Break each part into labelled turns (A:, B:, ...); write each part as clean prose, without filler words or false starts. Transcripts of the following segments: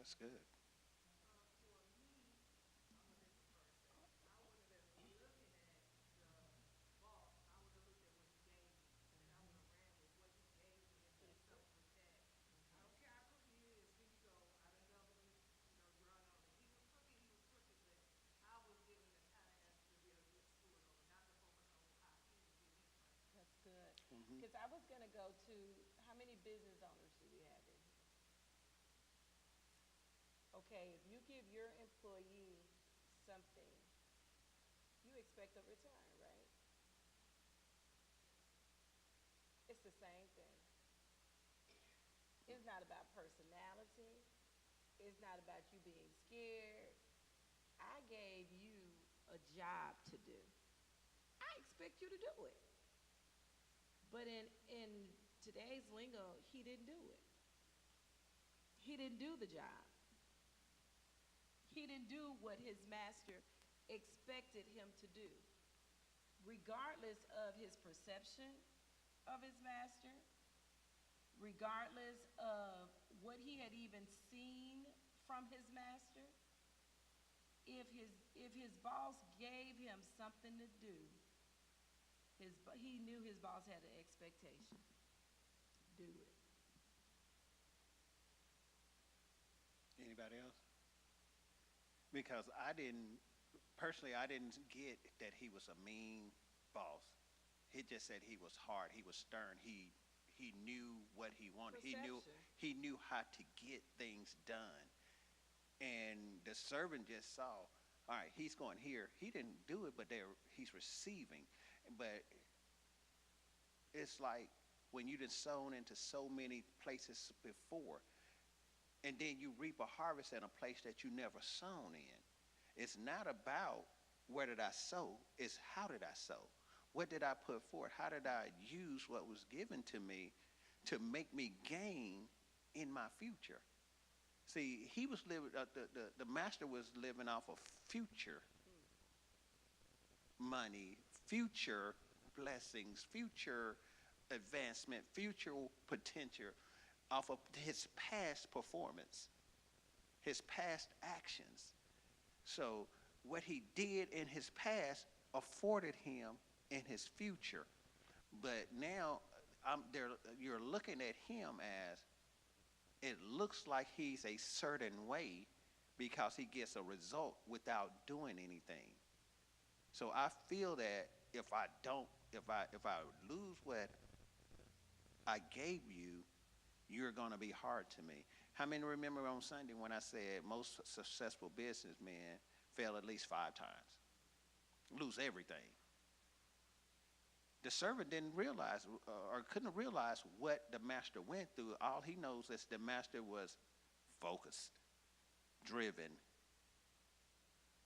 A: That's good.
B: That's good.
A: Hmm.
B: Because I was going to go to how many business owners do we have in here? Okay, if you give your employee something, you expect a return, right? It's the same thing. It's not about personality. It's not about you being scared. I gave you a job to do. I expect you to do it. But in today's lingo, he didn't do it. He didn't do the job. He didn't do what his master expected him to do. Regardless of his perception of his master, regardless of what he had even seen from his master, if his boss gave him something to do, he knew his boss had an expectation. Do it.
A: Anybody else? Because I didn't, personally, I didn't get that he was a mean boss. He just said he was hard. He was stern. He knew what he wanted.
B: Perception.
A: He knew how to get things done. And the servant just saw, all right, he's going here. He didn't do it, but he's receiving. But it's like when you have sown into so many places before, and then you reap a harvest in a place that you never sown in. It's not about where did I sow, it's how did I sow? What did I put forth? How did I use what was given to me to make me gain in my future? See, he was living, the master was living off of future money, future blessings, future advancement, future potential off of his past performance, his past actions. So what he did in his past afforded him in his future. But now you're looking at him as it looks like he's a certain way because he gets a result without doing anything. So I feel that if I lose what I gave you, you're going to be hard to me. How many remember on Sunday when I said most successful businessmen fail at least 5 times, lose everything? The servant didn't realize or couldn't realize what the master went through. All he knows is the master was focused, driven,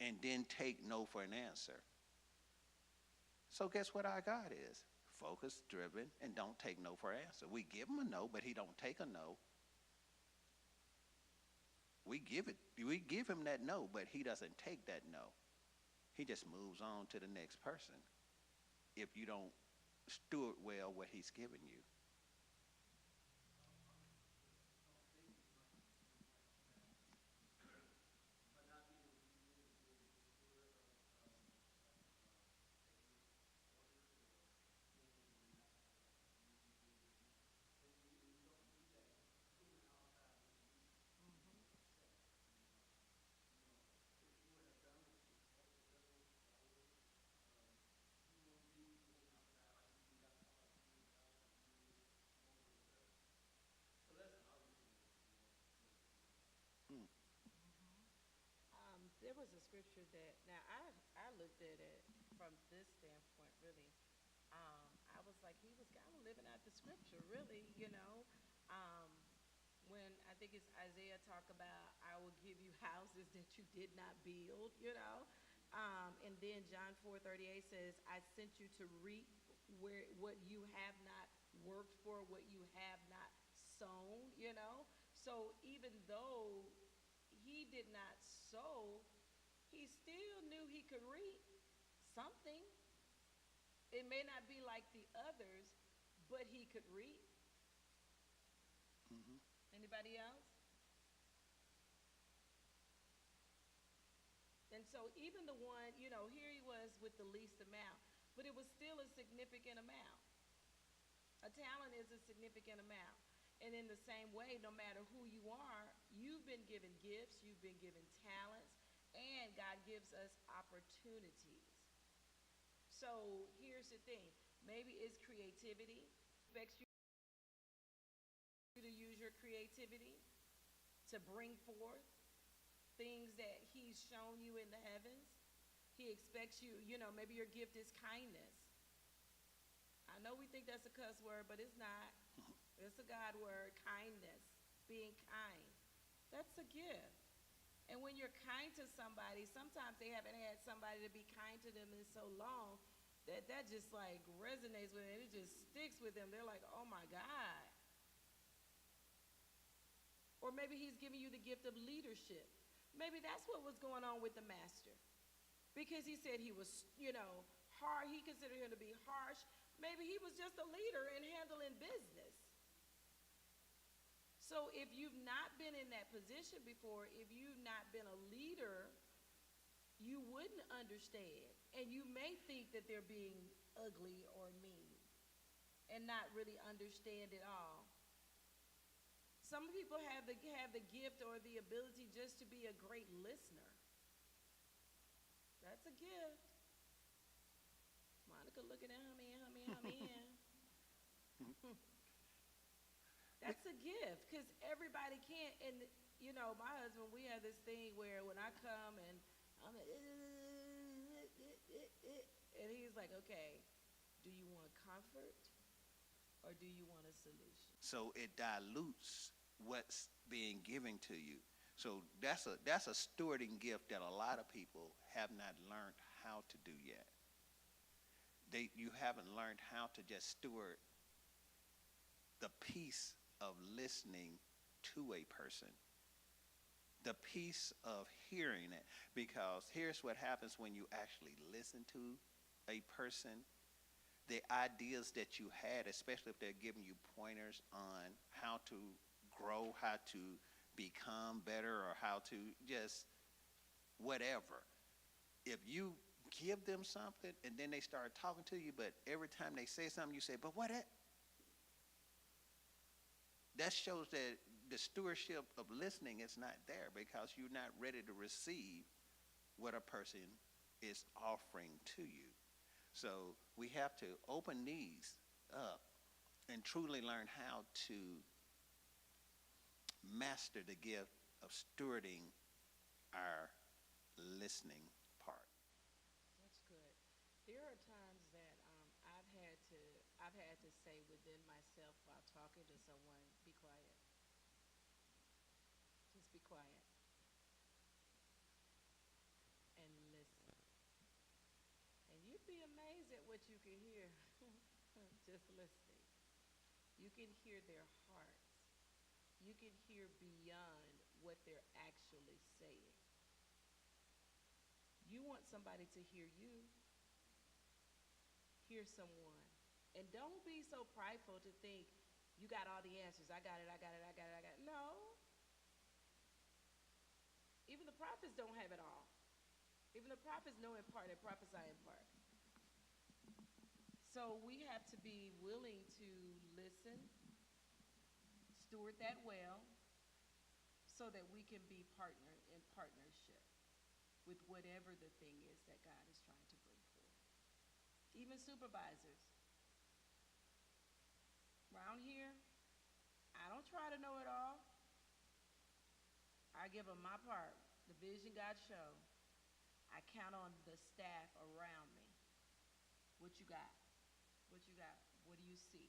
A: and didn't take no for an answer. So guess what our God is? Focused, driven, and don't take no for an answer. We give him a no, but he don't take a no. We give him that no, but he doesn't take that no. He just moves on to the next person if you don't steward well what he's given you. Mm.
B: There was a scripture that now I looked at it from this standpoint really. I was like he was kind of living out the scripture really, you know. Um, when I think it's Isaiah talk about I will give you houses that you did not build, you know. And then John 4:38 says, I sent you to reap where what you have not worked for, what you have not sown, you know. So even though he did not sow, he still knew he could reap something. It may not be like the others, but he could reap.
A: Hmm.
B: Anybody else? so even the one, here he was with the least amount, but it was still a significant amount. A talent is a significant amount. And in the same way, no matter who you are, you've been given gifts, you've been given talents, and God gives us opportunities. So here's the thing. Maybe it's creativity. Expects you to use your creativity to bring forth things that he's shown you in the heavens. He expects you, maybe your gift is kindness. I know we think that's a cuss word, but it's not. It's a God word, kindness, being kind. That's a gift. And when you're kind to somebody, sometimes they haven't had somebody to be kind to them in so long that just like resonates with them. It just sticks with them. They're like, oh my God. Or maybe he's giving you the gift of leadership. Maybe that's what was going on with the master. Because he said he was, hard. He considered him to be harsh. Maybe he was just a leader in handling business. So if you've not been in that position before, if you've not been a leader, you wouldn't understand. And you may think that they're being ugly or mean and not really understand it all. Some people have the gift or the ability just to be a great listener. That's a gift. Monica looking at hum in. That's a gift, because everybody can't. And, my husband, we have this thing where when I come and I'm like, and he's like, okay, do you want comfort or do you want a solution?
A: So it dilutes what's being given to you. So that's a stewarding gift that a lot of people have not learned how to do yet. You haven't learned how to just steward the peace of listening to a person, the peace of hearing it. Because here's what happens when you actually listen to a person. The ideas that you had, especially if they're giving you pointers on how to grow, how to become better, or how to just whatever. If you give them something and then they start talking to you, but every time they say something you say, but what? That shows that the stewardship of listening is not there, because you're not ready to receive what a person is offering to you. So we have to open these up and truly learn how to master the gift of stewarding our listening part.
B: That's good. There are times that I've had to say within myself while talking to someone, be quiet. Just be quiet and listen. And you'd be amazed at what you can hear just listening. You can hear their hearts. You can hear beyond what they're actually saying. You want somebody to hear you. Hear someone. And don't be so prideful to think you got all the answers. I got it. No. Even the prophets don't have it all. Even the prophets know in part and prophesy in part. So we have to be willing to listen, steward that well, so that we can be in partnership with whatever the thing is that God is trying to bring forth. Even supervisors. Around here, I don't try to know it all. I give them my part, the vision God showed. I count on the staff around me. What you got? What you got? What do you see?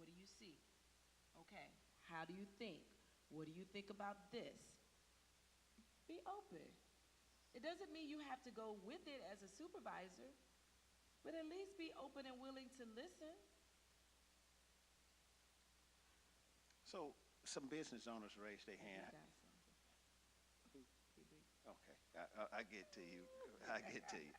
B: What do you see? Okay, how do you think? What do you think about this? Be open. It doesn't mean you have to go with it as a supervisor, but at least be open and willing to listen.
A: So some business owners raise their hand. Okay, I get to you. I get to you.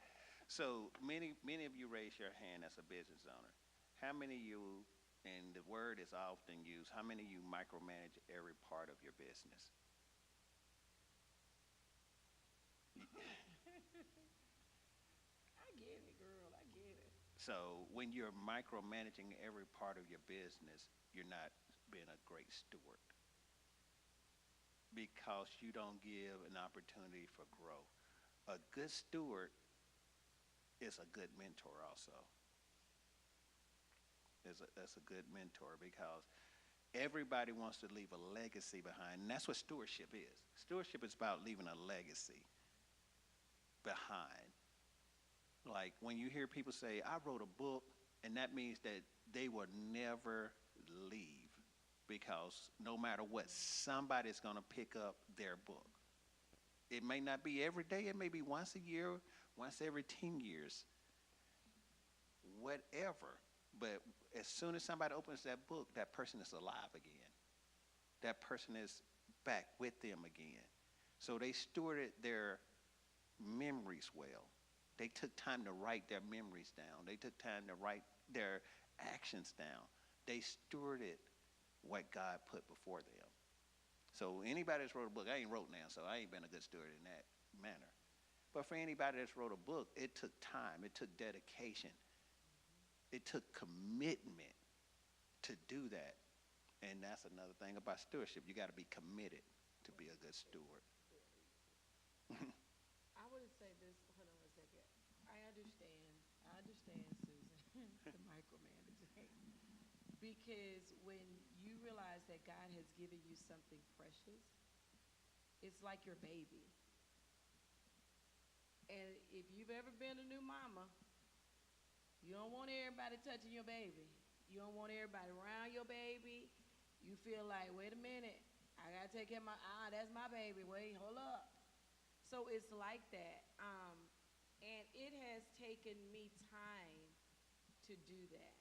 A: So many of you raise your hand as a business owner. How many of you, and the word is often used, how many of you micromanage every part of your business? So when you're micromanaging every part of your business, you're not being a great steward because you don't give an opportunity for growth. A good steward is a good mentor also. That's a good mentor because everybody wants to leave a legacy behind, and that's what stewardship is. Stewardship is about leaving a legacy behind. Like when you hear people say, I wrote a book, and that means that they will never leave because no matter what, somebody's going to pick up their book. It may not be every day, it may be once a year, once every 10 years, whatever. But as soon as somebody opens that book, that person is alive again. That person is back with them again. So they stewarded their memories well. They took time to write their memories down. They took time to write their actions down. They stewarded what God put before them. So anybody that's wrote a book, I ain't wrote now, so I ain't been a good steward in that manner. But for anybody that's wrote a book, it took time. It took dedication. It took commitment to do that. And that's another thing about stewardship. You got to be committed to be a good steward.
B: I want to say this. Hold on a second. I understand. I understand, Susan, the micromanaging. Because when you realize that God has given you something precious, it's like your baby. And if you've ever been a new mama, you don't want everybody touching your baby. You don't want everybody around your baby. You feel like, wait a minute, I gotta take care of that's my baby. Wait, hold up. So it's like that. And it has taken me time to do that.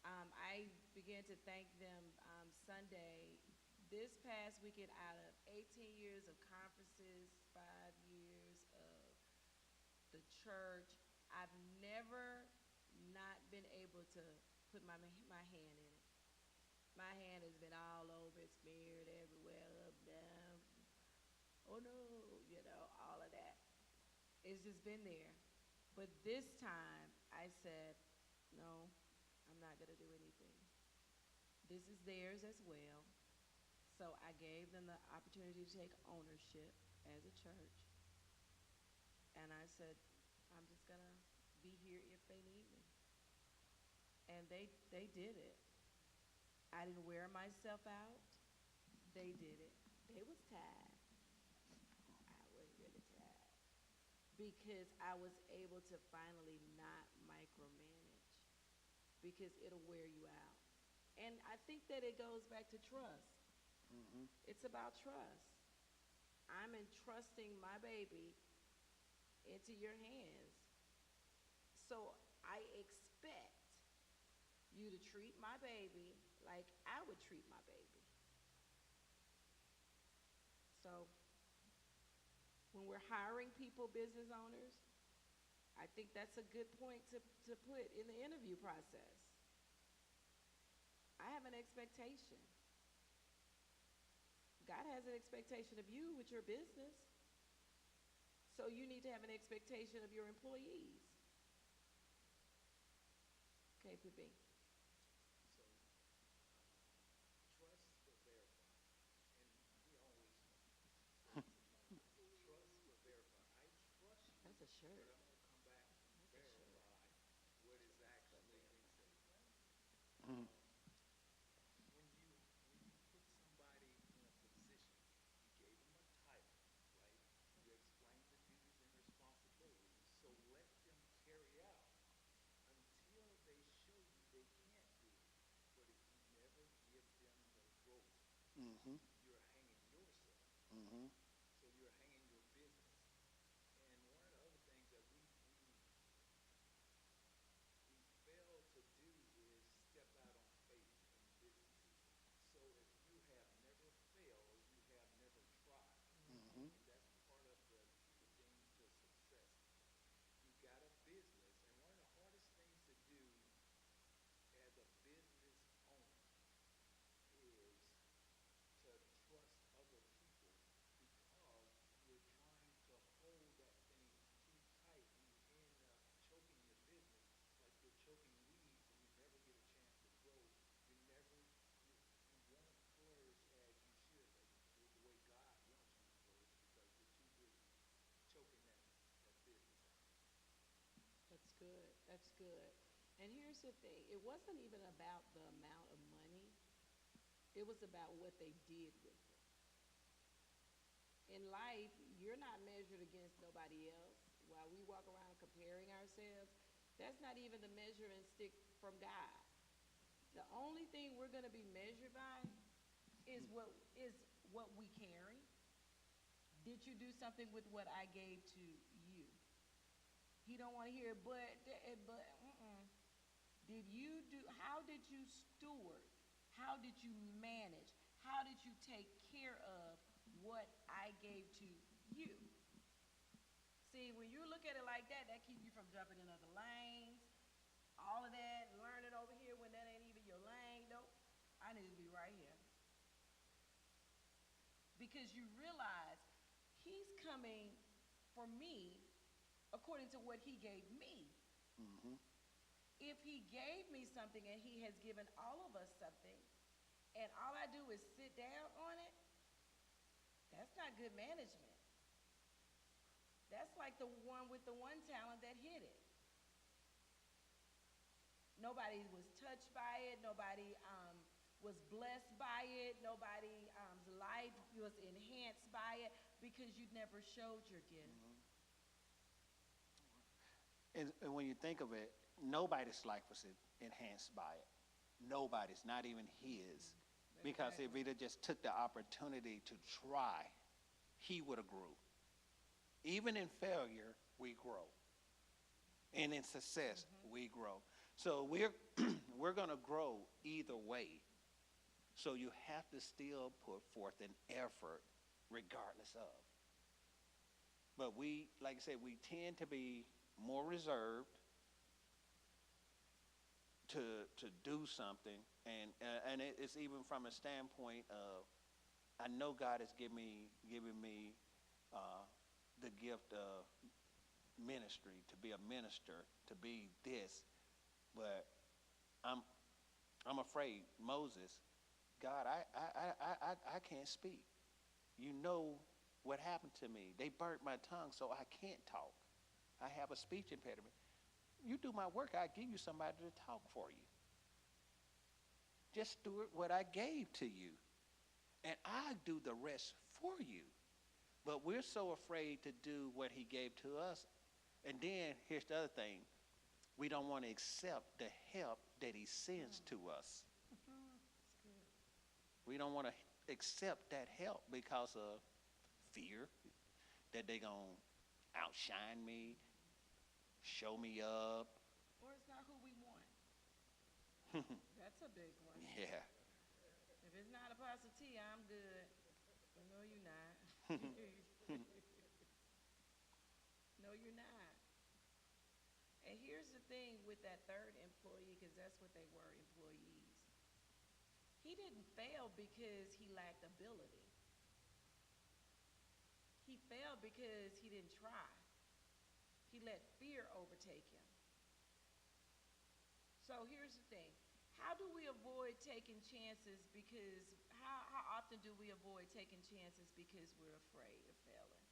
B: I began to thank them Sunday. This past weekend, out of 18 years of conferences, 5 years of the church, I've never not been able to put my hand in it. My hand has been all over it, smeared everywhere, up, down. Oh no, all of that. It's just been there. But this time, I said, no, I'm not going to do anything. This is theirs as well. So I gave them the opportunity to take ownership as a church. And I said, I'm just going to be here if they need me. And they did it. I didn't wear myself out. They did it. They was tired. I was really tired. Because I was able to finally not micromanage. Because it'll wear you out. And I think that it goes back to trust. Mm-hmm. It's about trust. I'm entrusting my baby into your hands. So I expect you to treat my baby like I would treat my baby. So when we're hiring people, business owners, I think that's a good point to put in the interview process. I have an expectation. God has an expectation of you with your business. So you need to have an expectation of your employees. Okay, Pippin. That's a shirt.
A: Mm. Mm-hmm. Mm-hmm. Mm-hmm.
B: here's the thing, it wasn't even about the amount of money, it was about what they did with it. In life, you're not measured against nobody else. While we walk around comparing ourselves, that's not even the measuring stick from God. The only thing we're going to be measured by is what we carry. Did you do something with what I gave to you? He don't want to hear but. Did you do? How did you steward? How did you manage? How did you take care of what I gave to you? See, when you look at it like that, that keeps you from jumping in other lanes, all of that, learning over here when that ain't even your lane. Nope, I need to be right here. Because you realize he's coming for me according to what he gave me.
A: Mm-hmm.
B: If he gave me something and he has given all of us something, and all I do is sit down on it, that's not good management. That's like the one with the one talent that hid it. Nobody was touched by it. Nobody was blessed by it. Nobody's life was enhanced by it because you never showed your gift.
A: Mm-hmm. And when you think of it, nobody's life was enhanced by it. Nobody's, not even his. Because if he'd have just took the opportunity to try, he would have grew. Even in failure, we grow. And in success, we grow. So we're going to grow either way. So you have to still put forth an effort regardless of. But we, like I said, we tend to be more reserved to do something, and it's even from a standpoint of, I know God has given me the gift of ministry, to be a minister, to be this, but I'm afraid. Moses, God, I can't speak. You know what happened to me. They burnt my tongue, so I can't talk. I have a speech impediment. You do my work, I give you somebody to talk for you. Just steward what I gave to you, and I do the rest for you. But we're so afraid to do what he gave to us. And then here's the other thing. We don't want to accept the help that he sends to us. We don't want to accept that help because of fear that they're going to outshine me, show me up.
B: Or it's not who we want. That's a big one.
A: Yeah.
B: If it's not Apostle T, I'm good. No, you're not. No, you're not. And here's the thing with that third employee, because that's what they were, employees. He didn't fail because he lacked ability. He failed because he didn't try. He let fear overtake him. So here's the thing. How do we avoid taking chances because, how often do we avoid taking chances because we're afraid of failing?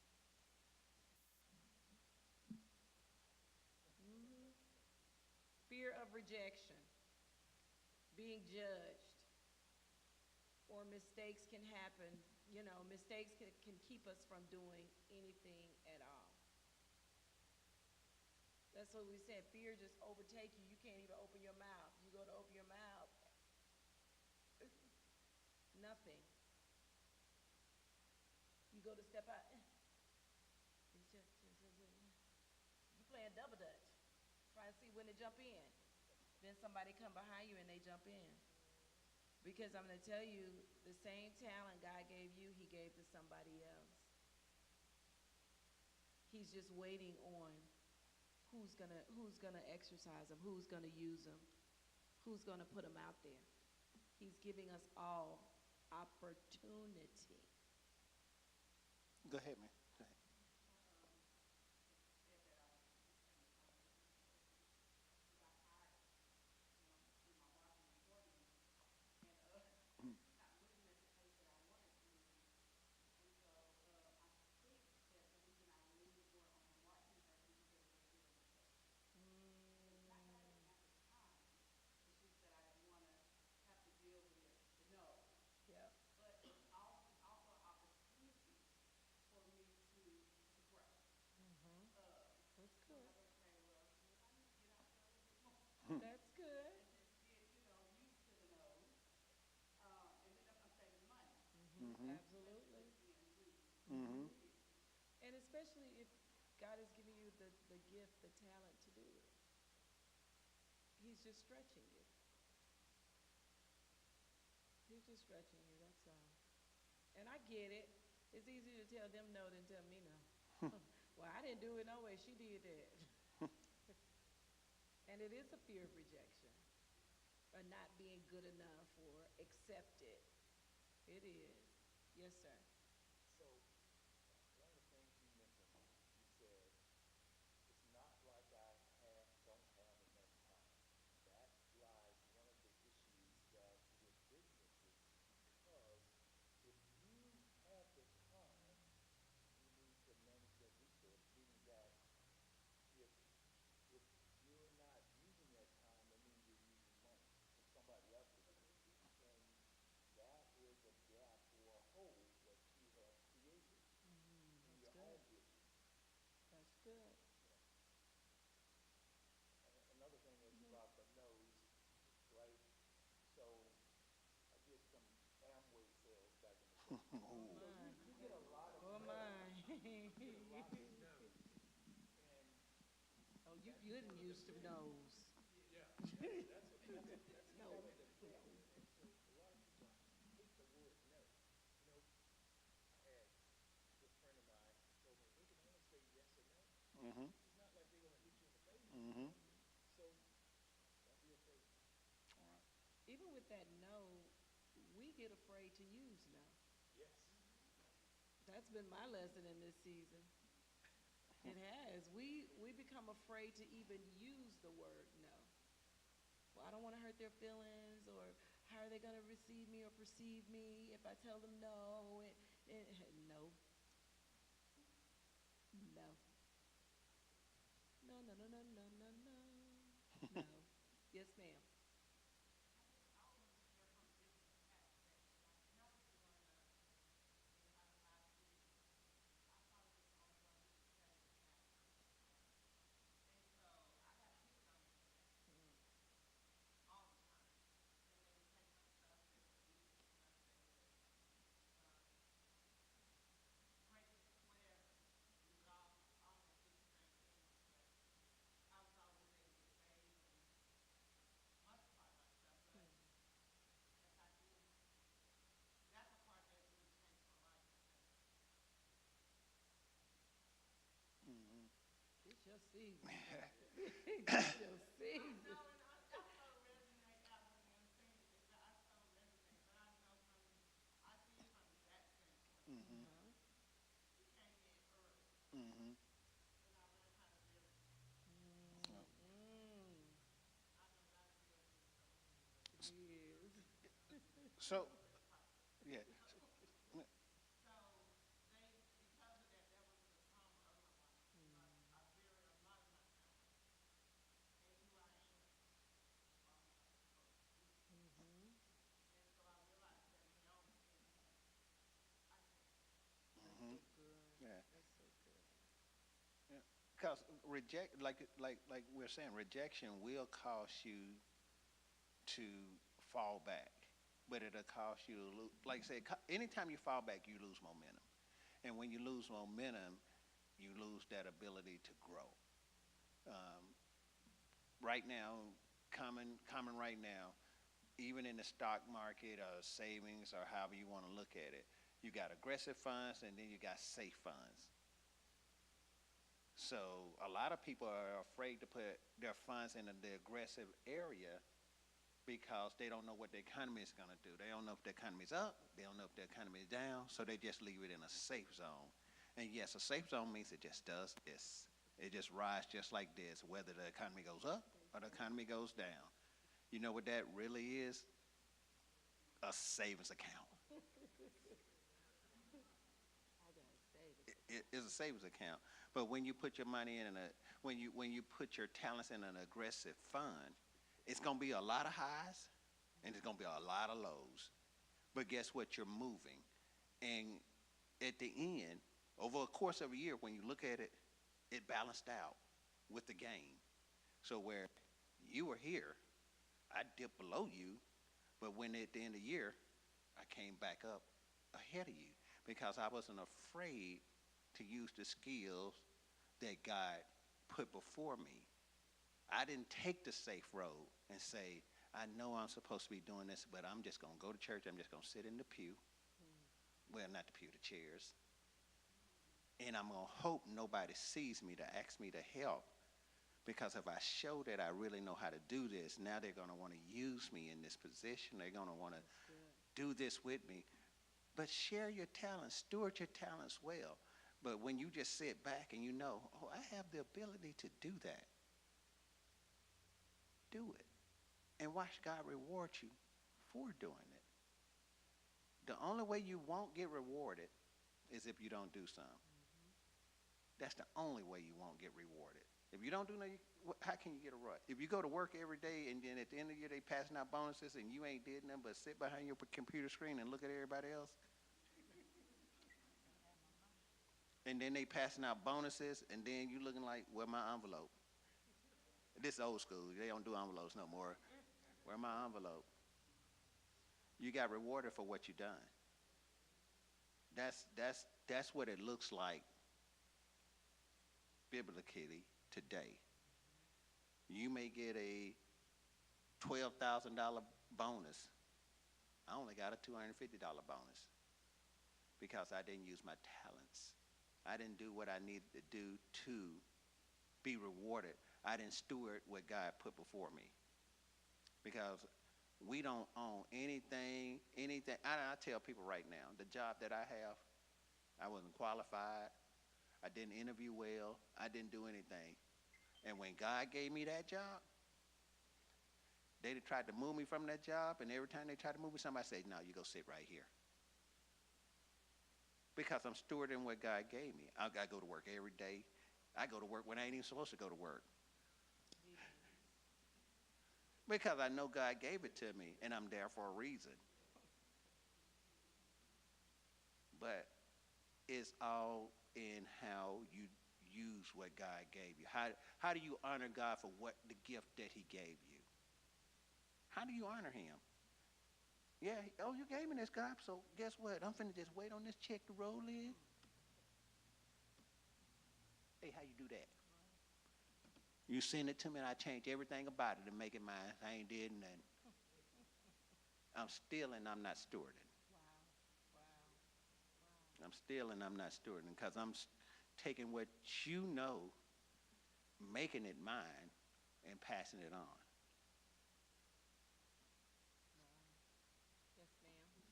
B: Mm-hmm. Fear of rejection, being judged, or mistakes can happen. You know, mistakes can keep us from doing anything at all. That's what we said. Fear just overtake you. You can't even open your mouth. You go to open your mouth, nothing. You go to step out, it's just you playing double dutch, trying to see when to jump in. Then somebody come behind you and they jump in. Because I'm going to tell you, the same talent God gave you, he gave to somebody else. He's just waiting on who's gonna exercise them, who's gonna use them, who's gonna put them out there. He's giving us all opportunity.
A: Go ahead, man. Go ahead.
B: Absolutely.
A: Mm-hmm.
B: And especially if God has given you the gift, the talent to do it. He's just stretching you. He's just stretching you, that's all. And I get it. It's easier to tell them no than tell me no. Well, I didn't do it no way. She did that. And it is a fear of rejection or not being good enough or accepted. It is. Yes, sir.
C: So, one of the things you mentioned, you said, it's not like I don't have enough time. That lies one of the issues that with businesses, because if you have the time, you need to manage that resource, meaning that if if you're not using that time, that means you're using money from somebody else to do it. And that is a gap or a hole that you have created in
B: That's
C: your
B: good.
C: own business.
B: That's good.
C: You know. Another thing is about the no's, right? So I did some Amway sales back in the day.
B: Oh
C: So
B: my.
C: you get a lot of
B: Oh
C: no's.
B: my.
C: You get a lot of no's. And
B: Oh, you
C: that's
B: good
C: one
B: and
C: of the
B: used to
C: things.
B: knows.
C: Yeah, that's
B: No.
C: one of the things. And so a lot of people hate the word no. You know, I had a good friend of mine told me they can only say yes or no.
A: Mm-hmm.
C: It's not like they're gonna hit you in the face.
A: Mm-hmm.
C: So don't be afraid.
B: Even with that no, we get afraid to use no.
C: Yes.
B: That's been my lesson in this season. It has. We become afraid to even use the word no. Well, I don't want to hurt their feelings, or how are they going to receive me or perceive me if I tell them no? No, no, no, no, no, no, no, no, no, no. Yes, ma'am.
A: Mm-hmm.
B: It's your season. It's your season.
A: Mm-hmm.
B: Uh-huh.
A: Mm-hmm.
B: Mm-mm. It is.
A: So, yeah.
B: Mm-hmm. That's
A: Mm-hmm.
B: so good.
A: Yeah.
B: That's so good.
A: Because like we're saying, rejection will cause you to fall back, but it'll cause you to lose. Like I said, anytime you fall back, you lose momentum, and when you lose momentum, you lose that ability to grow. Um, right now, common right now, even in the stock market or savings or however you want to look at it, you got aggressive funds and then you got safe funds. So a lot of people are afraid to put their funds in the aggressive area because they don't know what the economy is going to do. They don't know if the economy's up, they don't know if the economy is down, so they just leave it in a safe zone. And yes, a safe zone means it just does this. It just rides just like this, whether the economy goes up or the economy goes down. You know what that really is? A savings account.
B: I gotta say this.
A: It is a savings account. But when you put your money in when you put your talents in an aggressive fund, it's gonna be a lot of highs and it's gonna be a lot of lows. But guess what? You're moving. And at the end, over a course of a year, when you look at it, it balanced out with the gain. So where you were here, I dipped below you, but when at the end of the year, I came back up ahead of you because I wasn't afraid to use the skills that God put before me. I didn't take the safe road and say, I know I'm supposed to be doing this, but I'm just going to go to church. I'm just going to sit in the pew. Well, not the pew, the chairs. And I'm going to hope nobody sees me to ask me to help. Because if I show that I really know how to do this, now they're going to want to use me in this position. They're going to want to do this with me. But share your talents, steward your talents well. But when you just sit back and you know, oh, I have the ability to do that, do it. And watch God reward you for doing it. The only way you won't get rewarded is if you don't do something. That's the only way you won't get rewarded. If you don't do nothing, how can you get a reward? If you go to work every day and then at the end of the year they passing out bonuses and you ain't did nothing but sit behind your computer screen and look at everybody else, and then they passing out bonuses and then you looking like, where my envelope? This old school. They don't do envelopes no more. Where my envelope? You got rewarded for what you done. That's what it looks like biblically today. You may get a $12,000 bonus. I only got a $250 bonus because I didn't use my talents. I didn't do what I needed to do to be rewarded. I didn't steward what God put before me. Because we don't own anything. I tell people right now, the job that I have, I wasn't qualified. I didn't interview well. I didn't do anything. And when God gave me that job, they tried to move me from that job, and every time they tried to move me, somebody said, no, you go sit right here. Because I'm stewarding what God gave me. I got to go to work every day. I go to work when I ain't even supposed to go to work. Because I know God gave it to me, and I'm there for a reason. But it's all in how you use what God gave you. How do you honor God for what the gift that he gave you? How do you honor him? Yeah, oh, you gave me this, God, so guess what? I'm finna just wait on this check to roll in. Hey, how you do that? You send it to me and I change everything about it to make it mine. I ain't did nothing. I'm stealing, I'm not stewarding. I'm stealing, I'm not stewarding because I'm taking what you know, making it mine, and passing it on.
B: Yes, ma'am.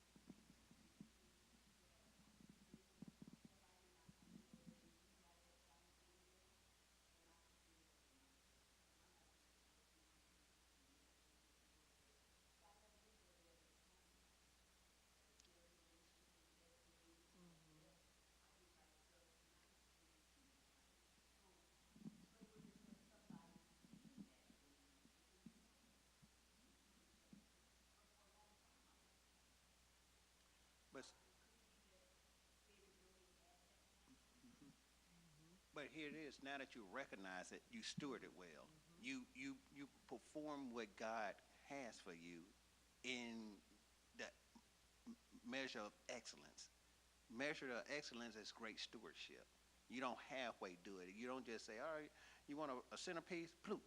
A: But But here it is. Now that you recognize it, you steward it well. You perform what God has for you in the measure of excellence. Measure of excellence is great stewardship. You don't halfway do it. You don't just say, all right, you want a centerpiece? Ploop.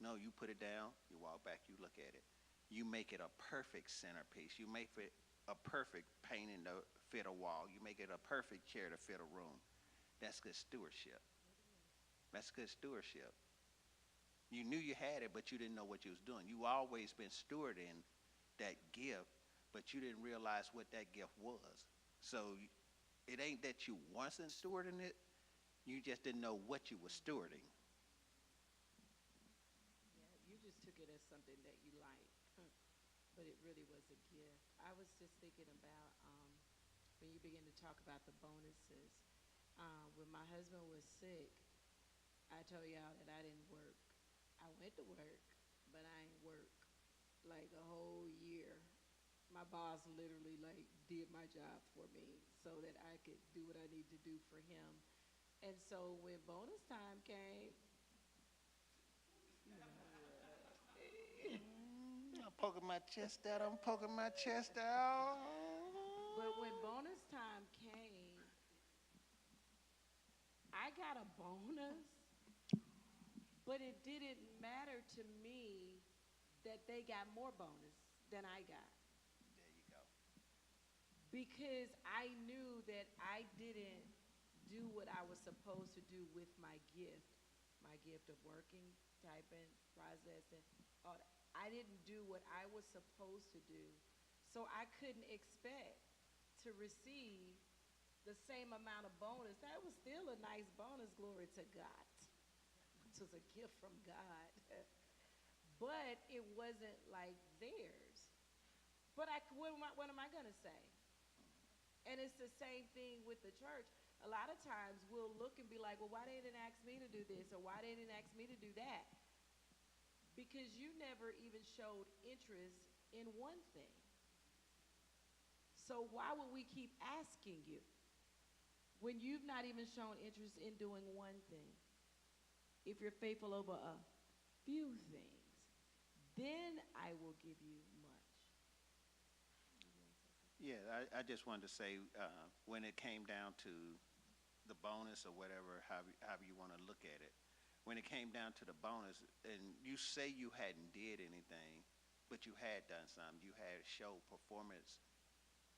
A: No, you put it down, you walk back, you look at it. You make it a perfect centerpiece. You make it a perfect painting to fit a wall. You make it a perfect chair to fit a room. That's good stewardship. That's good stewardship. You knew you had it, but you didn't know what you was doing. You always been stewarding that gift, but you didn't realize what that gift was. So it ain't that you wasn't stewarding it. You just didn't know what you were stewarding.
B: Yeah, you just took it as something that you liked, but it really was a gift. I was just thinking about when you begin to talk about the bonuses. When my husband was sick, I told y'all that I didn't work. I went to work, but I ain't work like a whole year. My boss literally like did my job for me so that I could do what I need to do for him. And so when bonus time came, you know,
A: I'm poking my chest out. I'm poking my chest out.
B: But when bonus time came, I got a bonus, but it didn't matter to me that they got more bonus than I got.
A: There you go.
B: Because I knew that I didn't do what I was supposed to do with my gift of working, typing, processing, all that. I didn't do what I was supposed to do. So I couldn't expect to receive the same amount of bonus. That was still a nice bonus, glory to God, which was a gift from God. But it wasn't like theirs. But what am I going to say? And it's the same thing with the church. A lot of times we'll look and be like, well, why they didn't ask me to do this, or why they didn't ask me to do that? Because you never even showed interest in one thing. So why would we keep asking you when you've not even shown interest in doing one thing? If you're faithful over a few things, then I will give you much.
A: Yeah, I just wanted to say, when it came down to the bonus or whatever, however you want to look at it, when it came down to the bonus, and you say you hadn't did anything, but you had done something. You had showed performance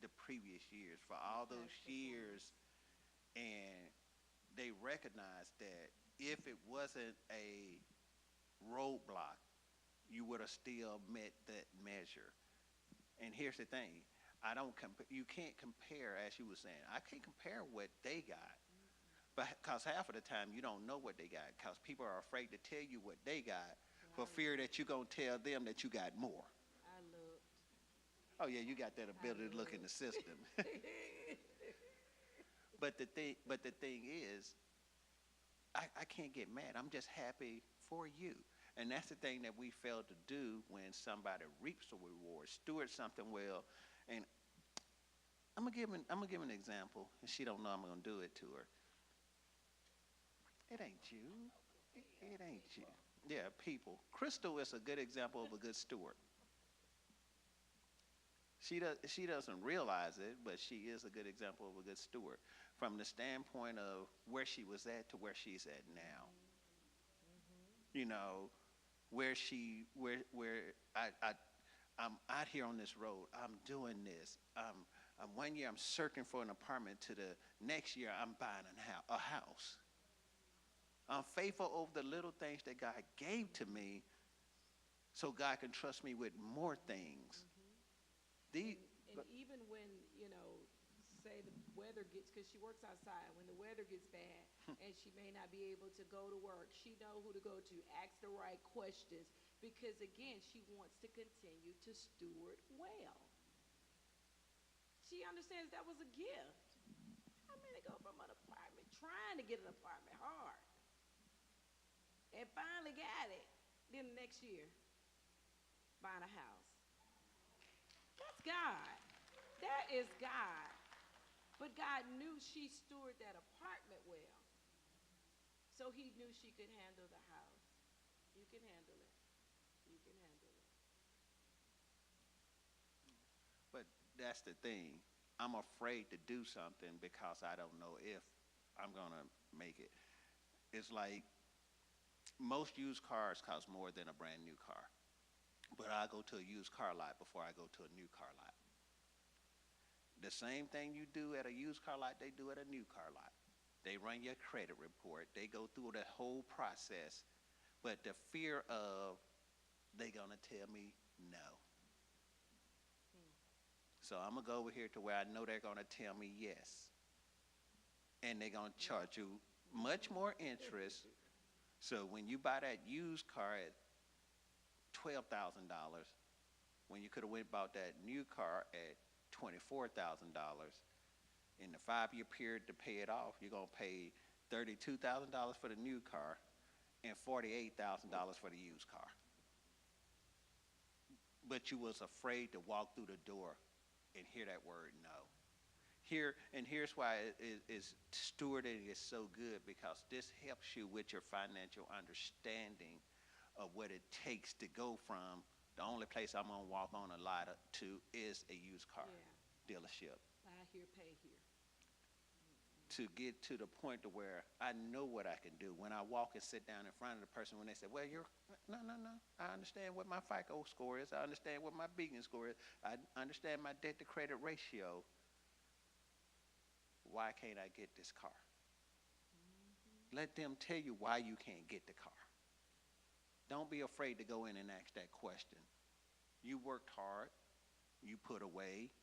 A: the previous years for all those years, and they recognized that if it wasn't a roadblock, you would have still met that measure. And here's the thing. You can't compare, as you were saying. I can't compare what they got. Because half of the time you don't know what they got, because people are afraid to tell you what they got for fear that you're going to tell them that you got more.
B: I looked.
A: Oh, yeah, you got that ability to look in the system. But the thing is, I can't get mad. I'm just happy for you. And that's the thing that we fail to do when somebody reaps a reward, steward something well. And I'm gonna give an example, and she don't know I'm gonna do it to her. It ain't you. It ain't you. Yeah, people. Crystal is a good example of a good steward. She doesn't realize it, but she is a good example of a good steward from the standpoint of where she was at to where she's at now. You know, where I'm out here on this road. I'm doing this. I'm 1 year I'm searching for an apartment. To the next year I'm buying a house. I'm faithful over the little things that God gave to me, so God can trust me with more things.
B: And even when, say the weather gets, because she works outside, when the weather gets bad and she may not be able to go to work, she know who to go to, ask the right questions, because again, she wants to continue to steward well. She understands that was a gift. How many go from an apartment, trying to get an apartment hard, and finally got it, then the next year, buying a house. That's God. That is God. But God knew she stewarded that apartment well. So he knew she could handle the house. You can handle it. You can handle it.
A: But that's the thing. I'm afraid to do something because I don't know if I'm going to make it. It's like most used cars cost more than a brand new car. But I go to a used car lot before I go to a new car lot. The same thing you do at a used car lot, they do at a new car lot. They run your credit report. They go through the whole process. But the fear of they're going to tell me no. So I'm going to go over here to where I know they're going to tell me yes. And they're going to charge you much more interest. So when you buy that used car at $12,000, when you could have went and bought that new car at $24,000, in the 5-year period to pay it off, you're going to pay $32,000 for the new car and $48,000 for the used car. But you was afraid to walk through the door and hear that word no. Here's why stewarding is so good, because this helps you with your financial understanding of what it takes to go from the only place I'm going to walk on a lot to is a used car dealership.
B: I here, pay here.
A: to get to the point to where I know what I can do. When I walk and sit down in front of the person, when they say, well, no. I understand what my FICO score is. I understand what my Beacon score is. I understand my debt to credit ratio. Why can't I get this car? Let them tell you why you can't get the car. Don't be afraid to go in and ask that question. You worked hard. You put away.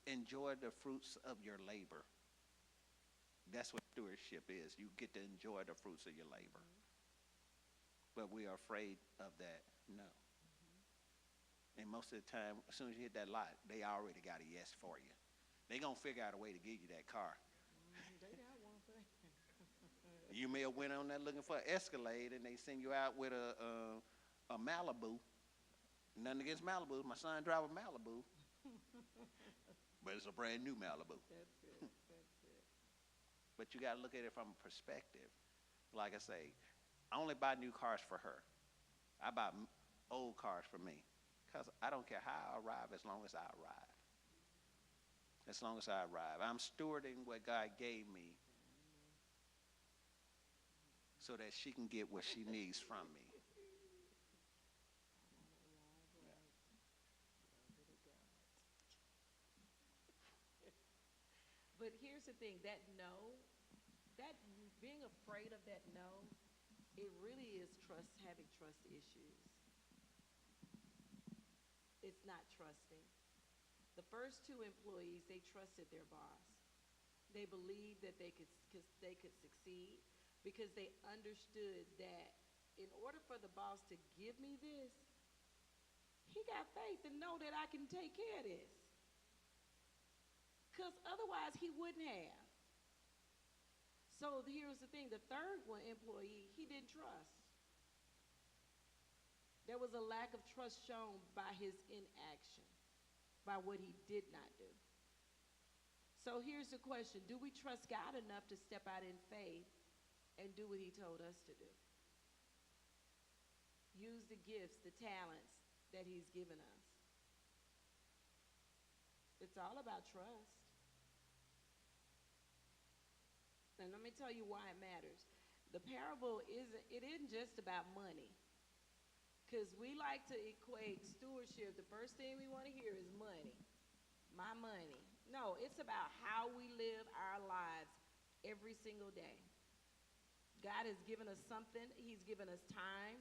A: Enjoy the fruits of your labor. That's what stewardship is. You get to enjoy the fruits of your labor. But we are afraid of that no. And most of the time, as soon as you hit that lot, they already got a yes for you. They're going to figure out a way to give you that car.
B: They got one for that.
A: You may have went on there looking for an Escalade, and they send you out with a Malibu. Nothing against Malibu. My son drives a Malibu. But it's a brand new Malibu.
B: That's it. That's it.
A: But you got to look at it from a perspective. Like I say, I only buy new cars for her. I buy old cars for me. Because I don't care how I arrive as long as I arrive. As long as I arrive. I'm stewarding what God gave me so that she can get what she needs from me.
B: But here's the thing, that no, that being afraid of that no, it really is having trust issues. It's not trusting. The first two employees, they trusted their boss. They believed that they could succeed because they understood that in order for the boss to give me this, he got faith and know that I can take care of this. Because otherwise he wouldn't have. So here's the thing, the third one employee, he didn't trust. There was a lack of trust shown by his inaction, by what he did not do. So here's the question, do we trust God enough to step out in faith and do what he told us to do? Use the gifts, the talents that he's given us. It's all about trust. And let me tell you why it matters. The parable isn't just about money. Because we like to equate stewardship, the first thing we want to hear is money. My money. No, it's about how we live our lives every single day. God has given us something. He's given us time.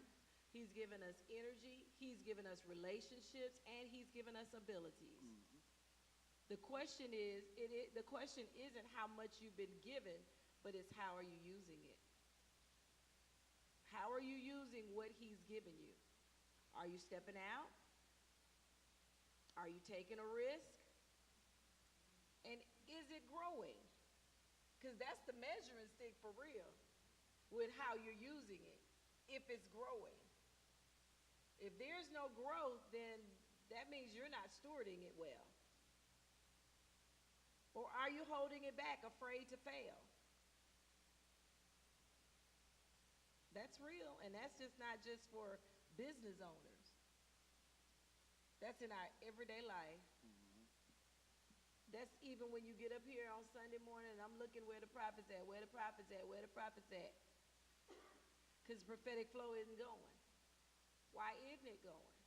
B: He's given us energy. He's given us relationships. And he's given us abilities. Mm-hmm. The question isn't how much you've been given, but it's how are you using it? How are you using what he's given you? Are you stepping out? Are you taking a risk? And is it growing? Because that's the measuring stick for real with how you're using it, if it's growing. If there's no growth, then that means you're not stewarding it well. Or are you holding it back, afraid to fail? That's real, and that's just not just for business owners. That's in our everyday life. Mm-hmm. That's even when you get up here on Sunday morning and I'm looking where the prophet's at, where the prophet's at, where the prophet's at. Because the prophetic flow isn't going. Why isn't it going?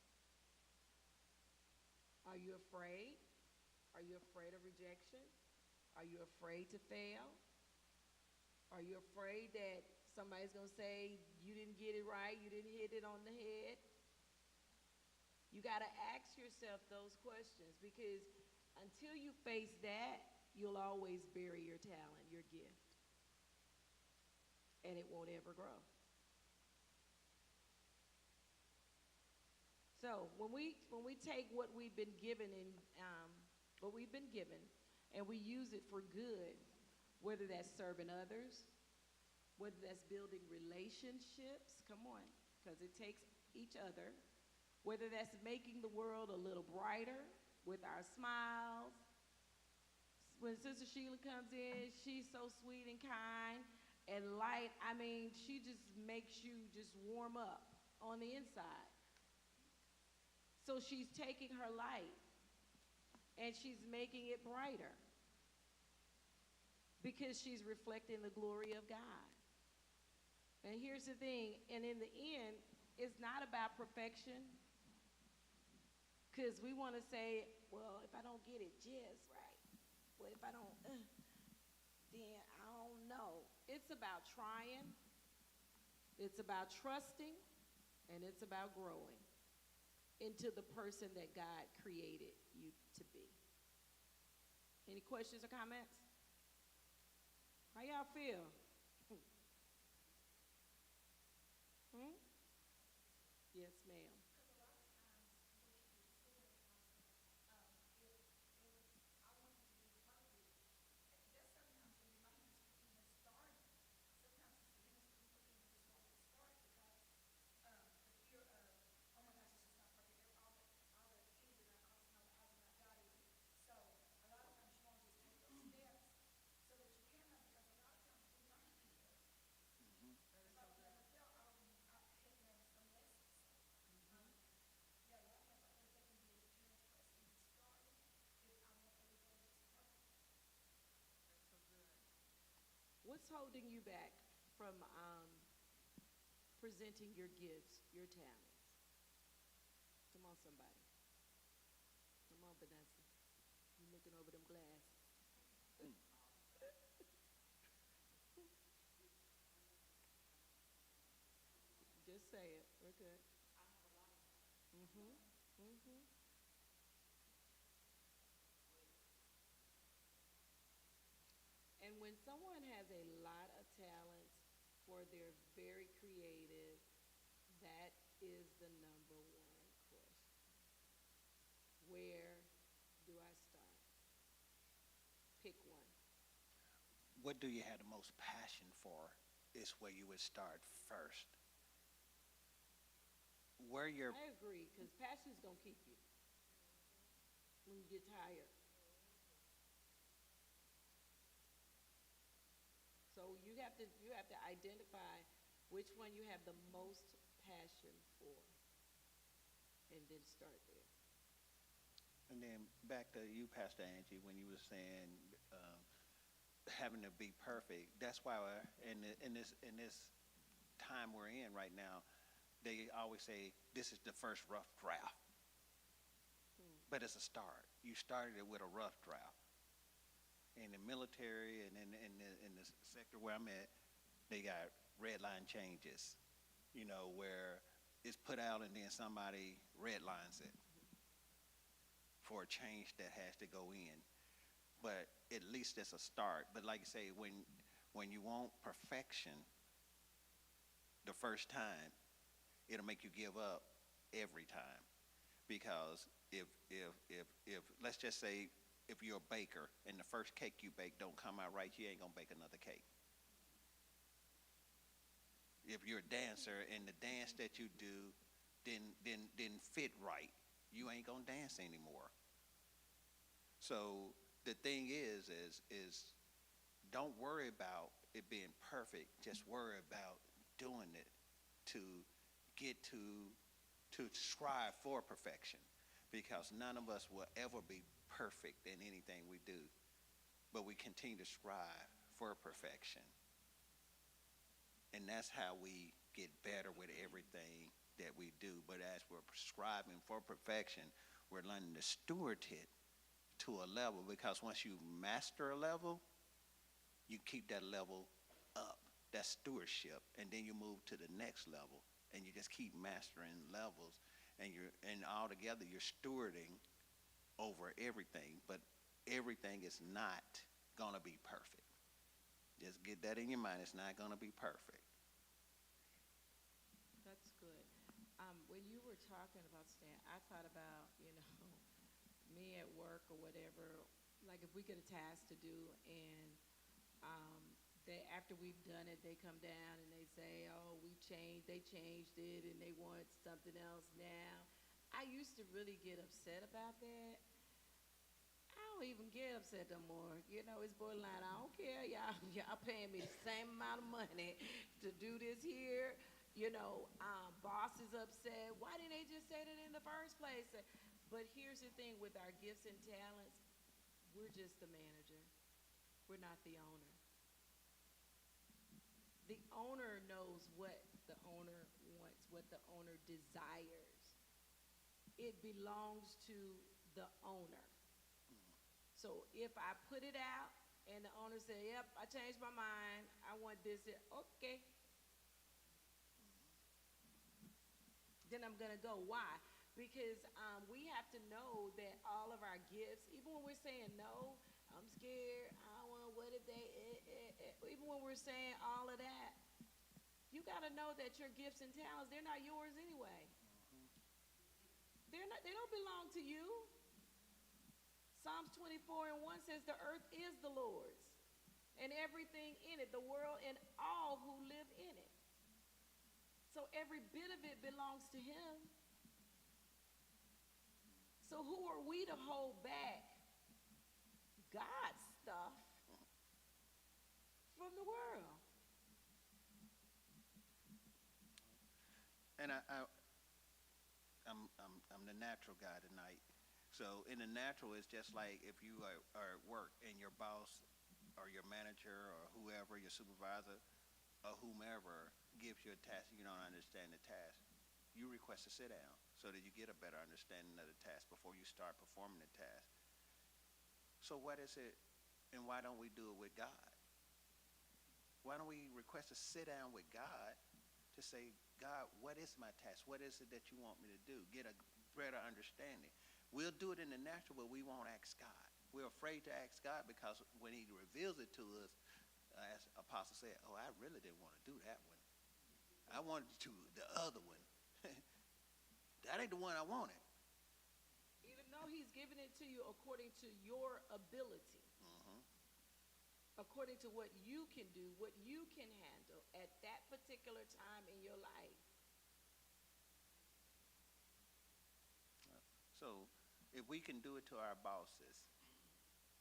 B: Are you afraid? Are you afraid of rejection? Are you afraid to fail? Are you afraid that somebody's going to say, you didn't get it right, you didn't hit it on the head? You got to ask yourself those questions because until you face that, you'll always bury your talent, your gift. And it won't ever grow. So when we take what we've been given and we use it for good, whether that's serving others, whether that's building relationships, come on, because it takes each other, whether that's making the world a little brighter with our smiles. When Sister Sheila comes in, she's so sweet and kind and light. I mean, she just makes you just warm up on the inside. So she's taking her light and she's making it brighter because she's reflecting the glory of God. And here's the thing, and in the end, it's not about perfection, because we want to say, well, if I don't get it just right, well, if I don't, then I don't know. It's about trying, it's about trusting, and it's about growing into the person that God created you to be. Any questions or comments? How y'all feel? Yes, ma'am. What's holding you back from presenting your gifts, your talents? Come on, somebody. Come on, Vanessa. You looking over them glasses. Just say it. We're good. And when someone has a lot of talents or they're very creative, that is the number one question. Where do I start? Pick one.
A: What do you have the most passion for is where you would start first. Where your
B: I agree, because passion's going to keep you when you get tired. So you have to identify which one you have the most passion for, and then start there.
A: And then back to you, Pastor Angie, when you were saying having to be perfect. That's why in this time we're in right now, they always say this is the first rough draft. But it's a start. You started it with a rough draft. In the military and in the sector where I'm at, they got red line changes, where it's put out and then somebody redlines it for a change that has to go in. But at least it's a start. But like I say, when you want perfection the first time, it'll make you give up every time. Because if let's just say, if you're a baker and the first cake you bake don't come out right, you ain't gonna bake another cake. If you're a dancer and the dance that you do didn't fit right, you ain't gonna dance anymore. So the thing is don't worry about it being perfect. Just worry about doing it to get to strive for perfection. Because none of us will ever be perfect in anything we do, but we continue to strive for perfection. And that's how we get better with everything that we do. But as we're striving for perfection, we're learning to steward it to a level, because once you master a level, you keep that level up, that stewardship, and then you move to the next level, and you just keep mastering levels, and all together you're stewarding over everything, but everything is not going to be perfect. Just get that in your mind. It's not going to be perfect.
B: That's good. When you were talking about Stan, I thought about, me at work or whatever, like if we get a task to do and after we've done it, they come down and they say, oh, they changed it and they want something else now. I used to really get upset about that. I don't even get upset no more. It's borderline. I don't care. Y'all paying me the same amount of money to do this here. Boss is upset. Why didn't they just say that in the first place? But here's the thing with our gifts and talents, we're just the manager. We're not the owner. The owner knows what the owner wants, what the owner desires. It belongs to the owner. So if I put it out and the owner said, yep, I changed my mind, I want this, okay. Then I'm going to go. Why? Because we have to know that all of our gifts, even when we're saying no, I'm scared, I don't want, what if they, even when we're saying all of that, you got to know that your gifts and talents, they're not yours anyway. They don't belong to you. Psalms 24:1 says the earth is the Lord's and everything in it, the world and all who live in it. So every bit of it belongs to him. So who are we to hold back God's stuff from the world?
A: And I'm the natural guy tonight. So in the natural, it's just like if you are at work and your boss or your manager or whoever, your supervisor or whomever gives you a task and you don't understand the task, you request to sit down so that you get a better understanding of the task before you start performing the task. So what is it, and why don't we do it with God? Why don't we request to sit down with God to say, God, what is my task? What is it that you want me to do? Get a better understanding. We'll do it in the natural, but we won't ask God. We're afraid to ask God because when he reveals it to us, as Apostle said, oh, I really didn't want to do that one. I wanted to do the other one. That ain't the one I wanted.
B: Even though he's given it to you according to your ability, according to what you can do, what you can handle at that particular time in your life.
A: So if we can do it to our bosses,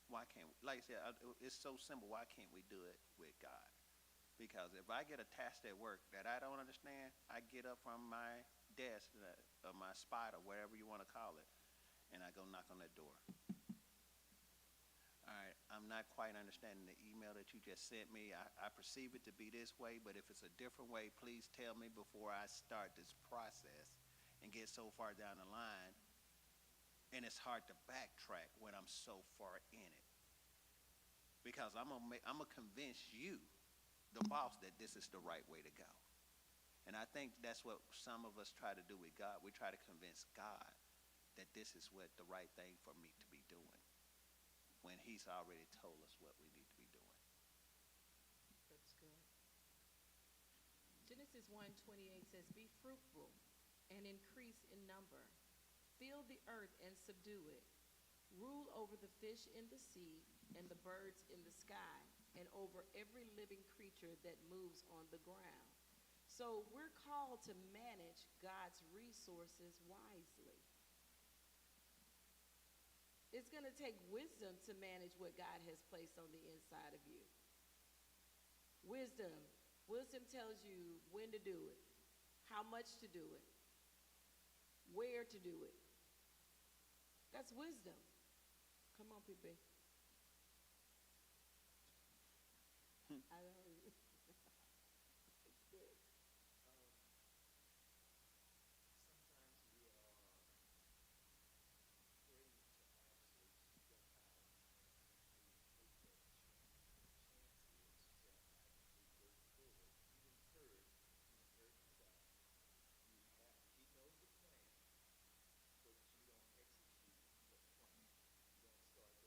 A: why can't we? Like I said, it's so simple. Why can't we do it with God? Because if I get a task at work that I don't understand, I get up from my desk or my spot or whatever you want to call it, and I go knock on that door. All right, I'm not quite understanding the email that you just sent me. I perceive it to be this way, but if it's a different way, please tell me before I start this process and get so far down the line. And it's hard to backtrack when I'm so far in it. Because I'm gonna convince you, the boss, that this is the right way to go. And I think that's what some of us try to do with God. We try to convince God that this is what the right thing for me to be doing, when he's already told us what we need to be doing.
B: That's good. Genesis 1:28 says, be fruitful and increase in number. Fill the earth and subdue it. Rule over the fish in the sea and the birds in the sky and over every living creature that moves on the ground. So we're called to manage God's resources wisely. It's going to take wisdom to manage what God has placed on the inside of you. Wisdom. Wisdom tells you when to do it, how much to do it, where to do it. That's wisdom. Come on, PB. I don't know. It's good.
C: Sometimes we are afraid to actually step out and take that chance. The chance is to actually go forward. Even heard God. He knows the plan, but you don't execute the plan. You don't start to move out on the plan.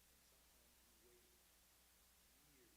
C: And sometimes you wait years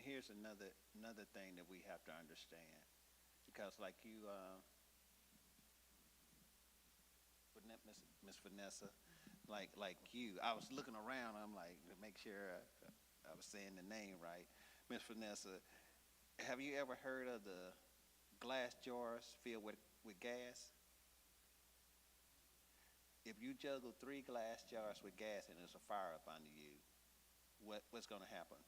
A: here's another thing that we have to understand, because like you, Miss Vanessa, like you, I was looking around. I'm like to make sure I was saying the name right, Miss Vanessa. Have you ever heard of the glass jars filled with gas? If you juggle 3 glass jars with gas and there's a fire up under you, what's going to happen?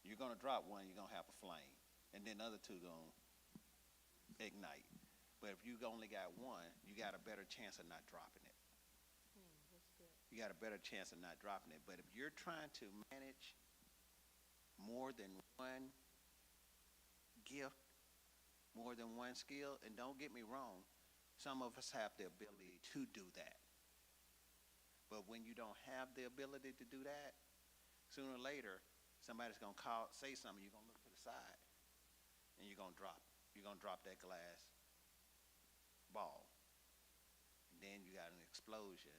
A: You're going to drop one, you're going to have a flame, and then the other two going to ignite. But if you only got one, you got a better chance of not dropping it.
B: That's good.
A: You got a better chance of not dropping it. But if you're trying to manage more than one gift, more than one skill, and don't get me wrong, some of us have the ability to do that. But when you don't have the ability to do that, sooner or later, somebody's going to say something, you're going to look to the side, and you're going to drop that glass ball. And then you got an explosion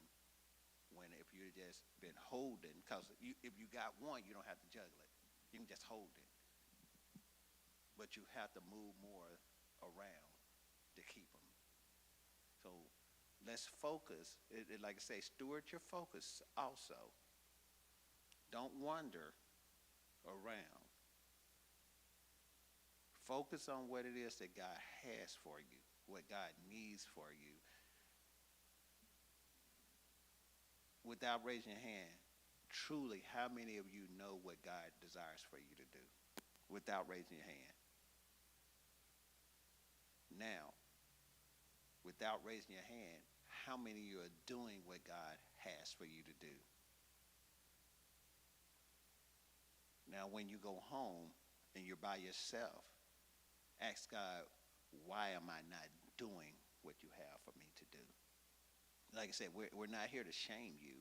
A: when if you've just been holding, because if you got one, you don't have to juggle it. You can just hold it. But you have to move more around to keep them. So let's focus. Like I say, steward your focus also. Don't wander around. Focus on what it is that God has for you, what God needs for you. Without raising your hand, truly, how many of you know what God desires for you to do? Without raising your hand. Now, without raising your hand, how many of you are doing what God has for you to do? Now, when you go home and you're by yourself, ask God, why am I not doing what you have for me to do? Like I said, we're not here to shame you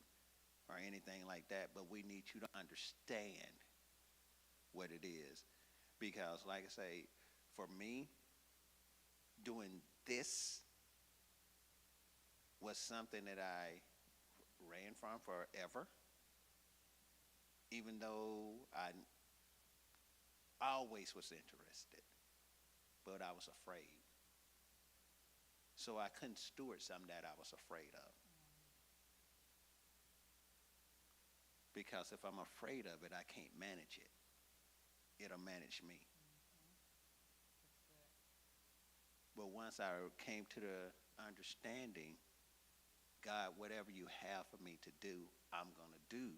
A: or anything like that, but we need you to understand what it is. Because, like I say, for me, doing this was something that I ran from forever, even though I always was interested, but I was afraid. So I couldn't steward something that I was afraid of. Because if I'm afraid of it, I can't manage it. It'll manage me. But once I came to the understanding, God, whatever you have for me to do, I'm going to do.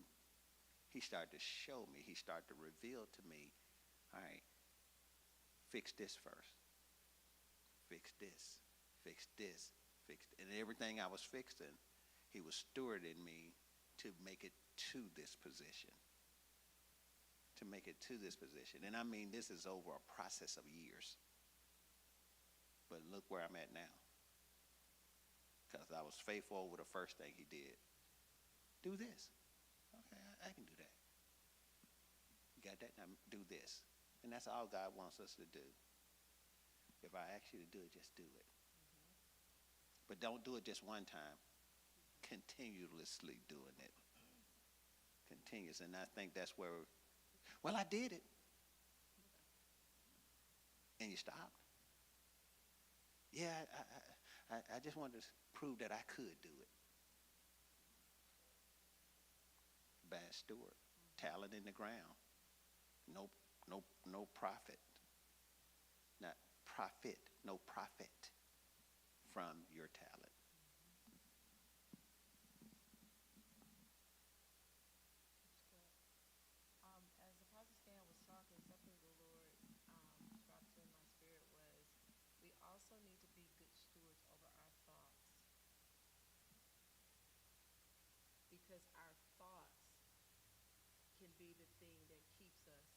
A: He started to show me. He started to reveal to me, all right, fix this first. Fix this. Fix this. And everything I was fixing, he was stewarding me to make it to this position. To make it to this position. And I mean, this is over a process of years. But look where I'm at now. Because I was faithful over the first thing he did. Do this. Okay, I can do that. You got that? Now do this. And that's all God wants us to do. If I ask you to do it, just do it. But don't do it just one time. Continuously doing it. Continuous. And I think that's where, well, I did it. And you stopped. Yeah, I just wanted to prove that I could do it. Bad steward. Talent in the ground. No profit. Not profit. No profit from your talent.
B: As Apostle Stan was talking, something the Lord dropped in my spirit was we also need to be good stewards over our thoughts. Because our thoughts can be the thing that keeps us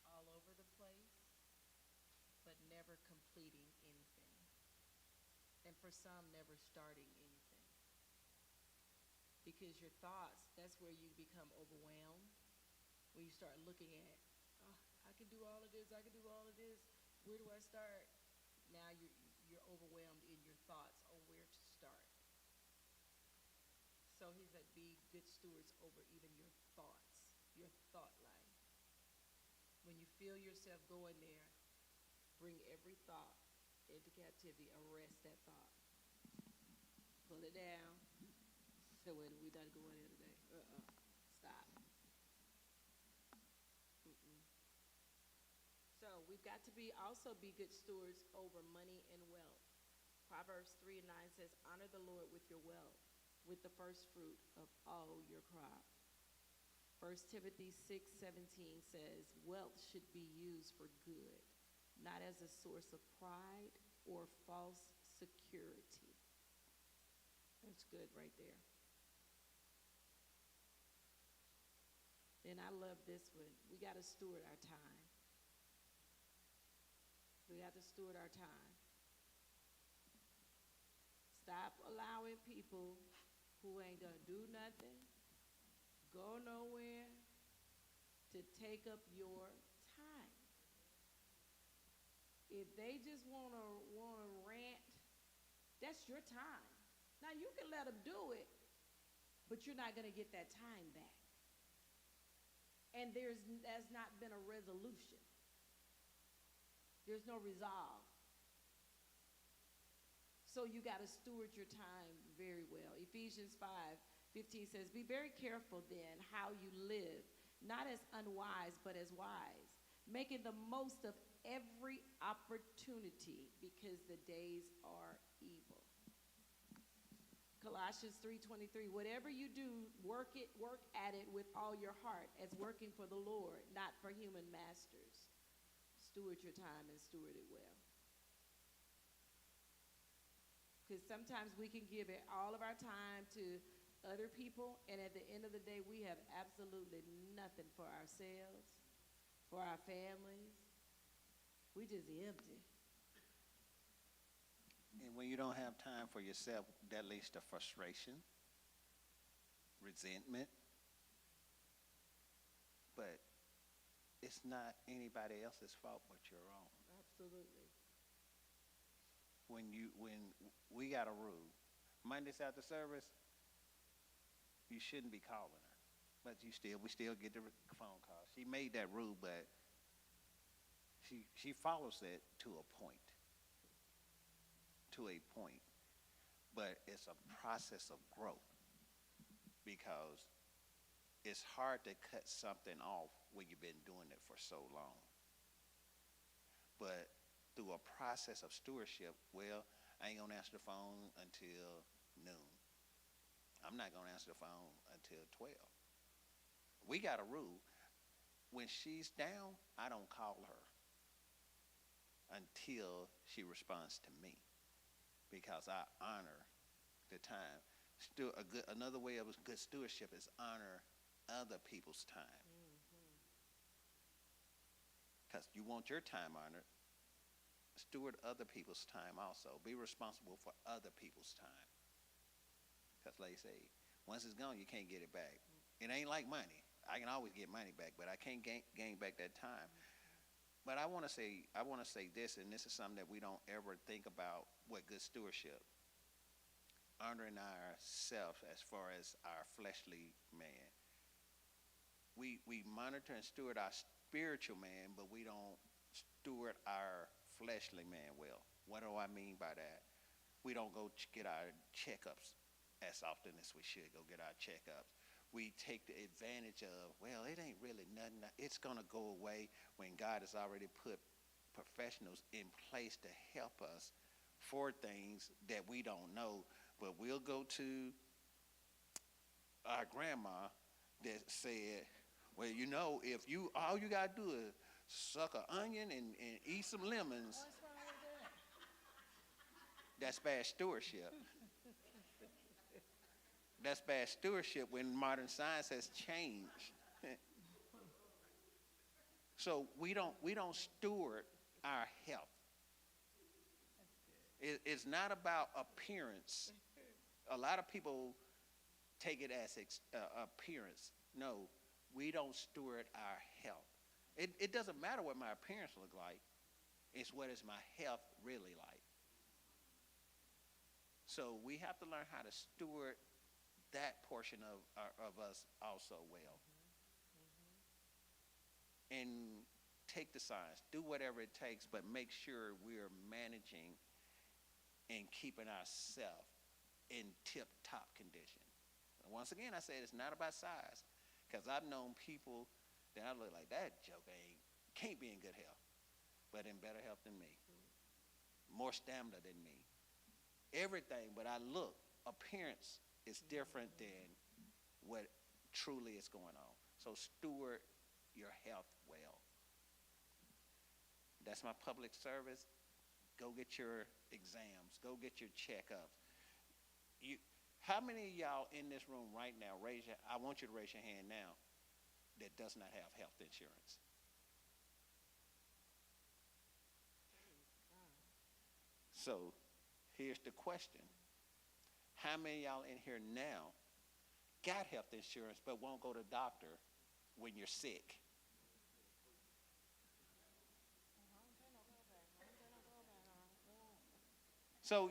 B: all over the place, but never completing anything. And for some, never starting anything. Because your thoughts, that's where you become overwhelmed. When you start looking at, oh, I can do all of this, I can do all of this. Where do I start? Now you're overwhelmed in your thoughts on where to start. So he said, be good stewards over even your thoughts, your thought life. When you feel yourself going there, bring every thought into captivity. Arrest that thought. Pull it down. So when we done going in today, stop. Mm-mm. So we've got to also be good stewards over money and wealth. Proverbs 3:9 says, honor the Lord with your wealth, with the first fruit of all your crop. 1 Timothy 6:17 says, wealth should be used for good, not as a source of pride or false security. That's good right there. And I love this one. We got to steward our time. We have to steward our time. Stop allowing people who ain't gonna do nothing, go nowhere, to take up your time. If they just wanna rant, that's your time. Now you can let them do it, but you're not gonna get that time back. And there's not been a resolution. There's no resolve. So you got to steward your time very well. Ephesians 5:15 says, be very careful then how you live, not as unwise, but as wise, making the most of every opportunity because the days are evil. Colossians 3:23, whatever you do, work at it with all your heart as working for the Lord, not for human masters. Steward your time and steward it well. Because sometimes we can give it all of our time to other people, and at the end of the day, we have absolutely nothing for ourselves, for our families. We just empty.
A: And when you don't have time for yourself, that leads to frustration, resentment. But it's not anybody else's fault but your own.
B: Absolutely.
A: When we got a rule, Mondays after service, you shouldn't be calling her, but we still get the phone call. She made that rule, but she follows it to a point. But it's a process of growth, because it's hard to cut something off when you've been doing it for so long. But through a process of stewardship, well, I ain't gonna answer the phone until noon. I'm not gonna answer the phone until 12. We got a rule. When she's down, I don't call her until she responds to me, because I honor the time. Another way of good stewardship is honor other people's time. Because you want your time honored, steward other people's time also. Be responsible for other people's time. Because like I say, once it's gone, you can't get it back. It ain't like money. I can always get money back, but I can't gain back that time. But I want to say this, and this is something that we don't ever think about with good stewardship. Honoring ourselves as far as our fleshly man. We monitor and steward our spiritual man, but we don't steward our fleshly man well. What do I mean by that? We don't go get our checkups as often as we should go get our checkups. We take the advantage of, well, it ain't really nothing. It's going to go away, when God has already put professionals in place to help us for things that we don't know. But we'll go to our grandma that said, well, if all you got to do is suck an onion and eat some lemons.
B: What's wrong with that?
A: That's bad stewardship. That's bad stewardship when modern science has changed. So we don't steward our health. It's not about appearance. A lot of people take it as appearance. No, we don't steward our health. It doesn't matter what my appearance look like. It's what is my health really like. So we have to learn how to steward that portion of us also well. And take the signs, do whatever it takes, but make sure we're managing and keeping ourselves in tip-top condition. And once again, I said it's not about size, because I've known people that I look like, that joker can't be in good health, but in better health than me, more stamina than me, everything. But I look, appearance is different than what truly is going on. So steward your health well. That's my public service. Go get your exams. Go get your checkups. How many of y'all in this room right now, I want you to raise your hand now, that does not have health insurance? So here's the question. How many of y'all in here now got health insurance but won't go to the doctor when you're sick? So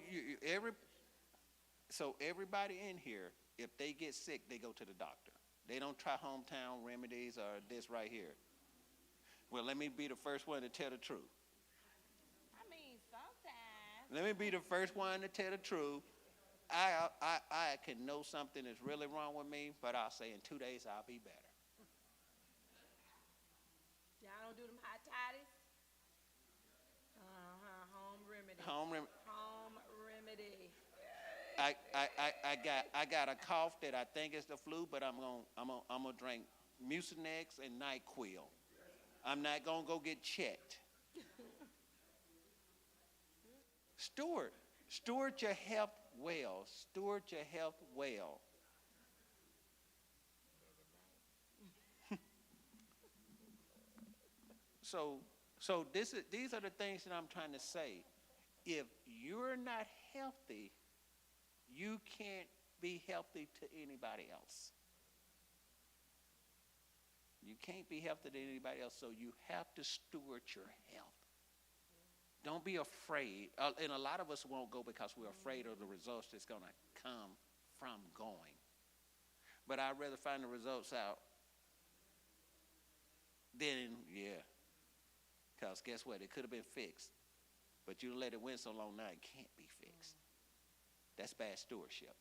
A: everybody in here, if they get sick, they go to the doctor. They don't try hometown remedies or this right here. Well, let me be the first one to tell the truth.
B: I mean, sometimes.
A: Let me be the first one to tell the truth. I can know something is really wrong with me, but I'll say in 2 days I'll be better.
B: Y'all don't do them hot toddies? Home remedy.
A: Home remedy.
B: Home remedy.
A: I got a cough that I think is the flu, but I'm gonna drink Mucinex and NyQuil. I'm not gonna go get checked. Steward your health well. Steward your health well. So these are the things that I'm trying to say. If you're not healthy, you can't be healthy to anybody else. You can't be healthy to anybody else, so you have to steward your health. Don't be afraid. And a lot of us won't go because we're afraid of the results that's going to come from going. But I'd rather find the results out than, because guess what? It could have been fixed. But you let it win so long now it can't be fixed. That's bad stewardship.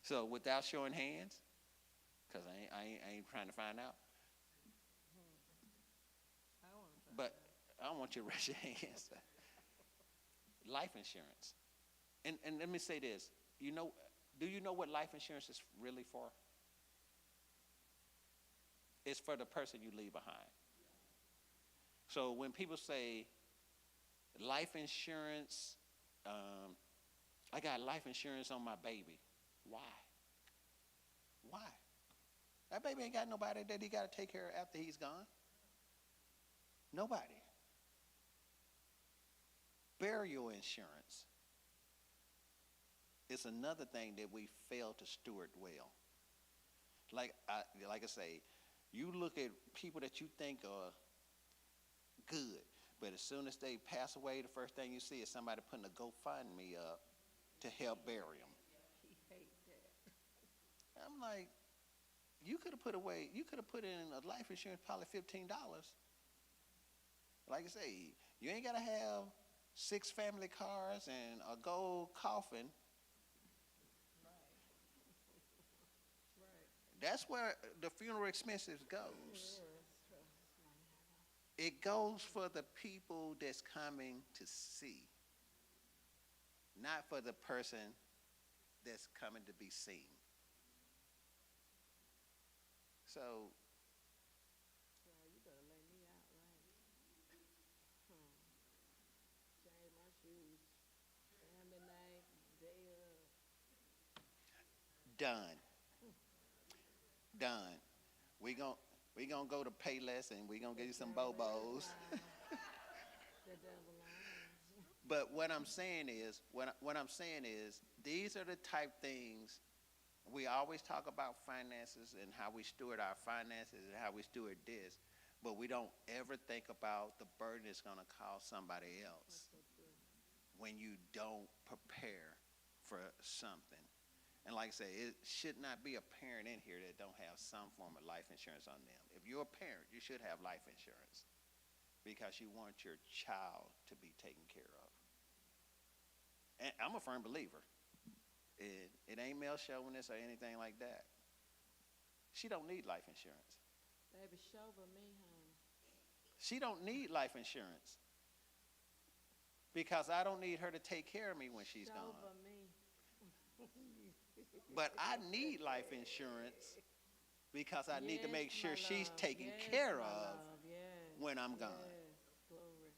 A: So without showing hands, because I ain't trying to find out. But I don't want you to raise your hands. Life insurance. And let me say this. Do you know what life insurance is really for? It's for the person you leave behind. So when people say life insurance, I got life insurance on my baby. Why? That baby ain't got nobody that he got to take care of after he's gone. Nobody. Burial insurance is another thing that we fail to steward well. Like I say, you look at people that you think are good, but as soon as they pass away, the first thing you see is somebody putting a GoFundMe up to help bury them.
B: He hates that.
A: I'm like, you could have put in a life insurance policy $15. Like I say, you ain't got to have 6 family cars and a gold coffin.
B: Right.
A: That's where the funeral expenses goes. It goes for the people that's coming to see, not for the person that's coming to be seen. So,
B: Well, you better lay me out, right? Change my shoes. Family night, day of.
A: Done. We gonna go to Payless and we gonna get you some Bobos.
B: The devil lies.
A: But what I'm saying is, these are the type things. We always talk about finances and how we steward our finances and how we steward this, but we don't ever think about the burden it's going to cause somebody else when you don't prepare for something. And like I say, it should not be a parent in here that don't have some form of life insurance on them. If you're a parent, you should have life insurance because you want your child to be taken care of. And I'm a firm believer. It ain't male chauvinist or anything like that. She don't need life insurance.
B: Baby, show me, honey.
A: She don't need life insurance because I don't need her to take care of me when she's gone.
B: Show me.
A: But I need life insurance because I need to make
B: Yes,
A: sure
B: my
A: she's
B: love.
A: taken
B: Yes,
A: care
B: my
A: of
B: love. Yes,
A: when I'm gone.
B: yes, glory.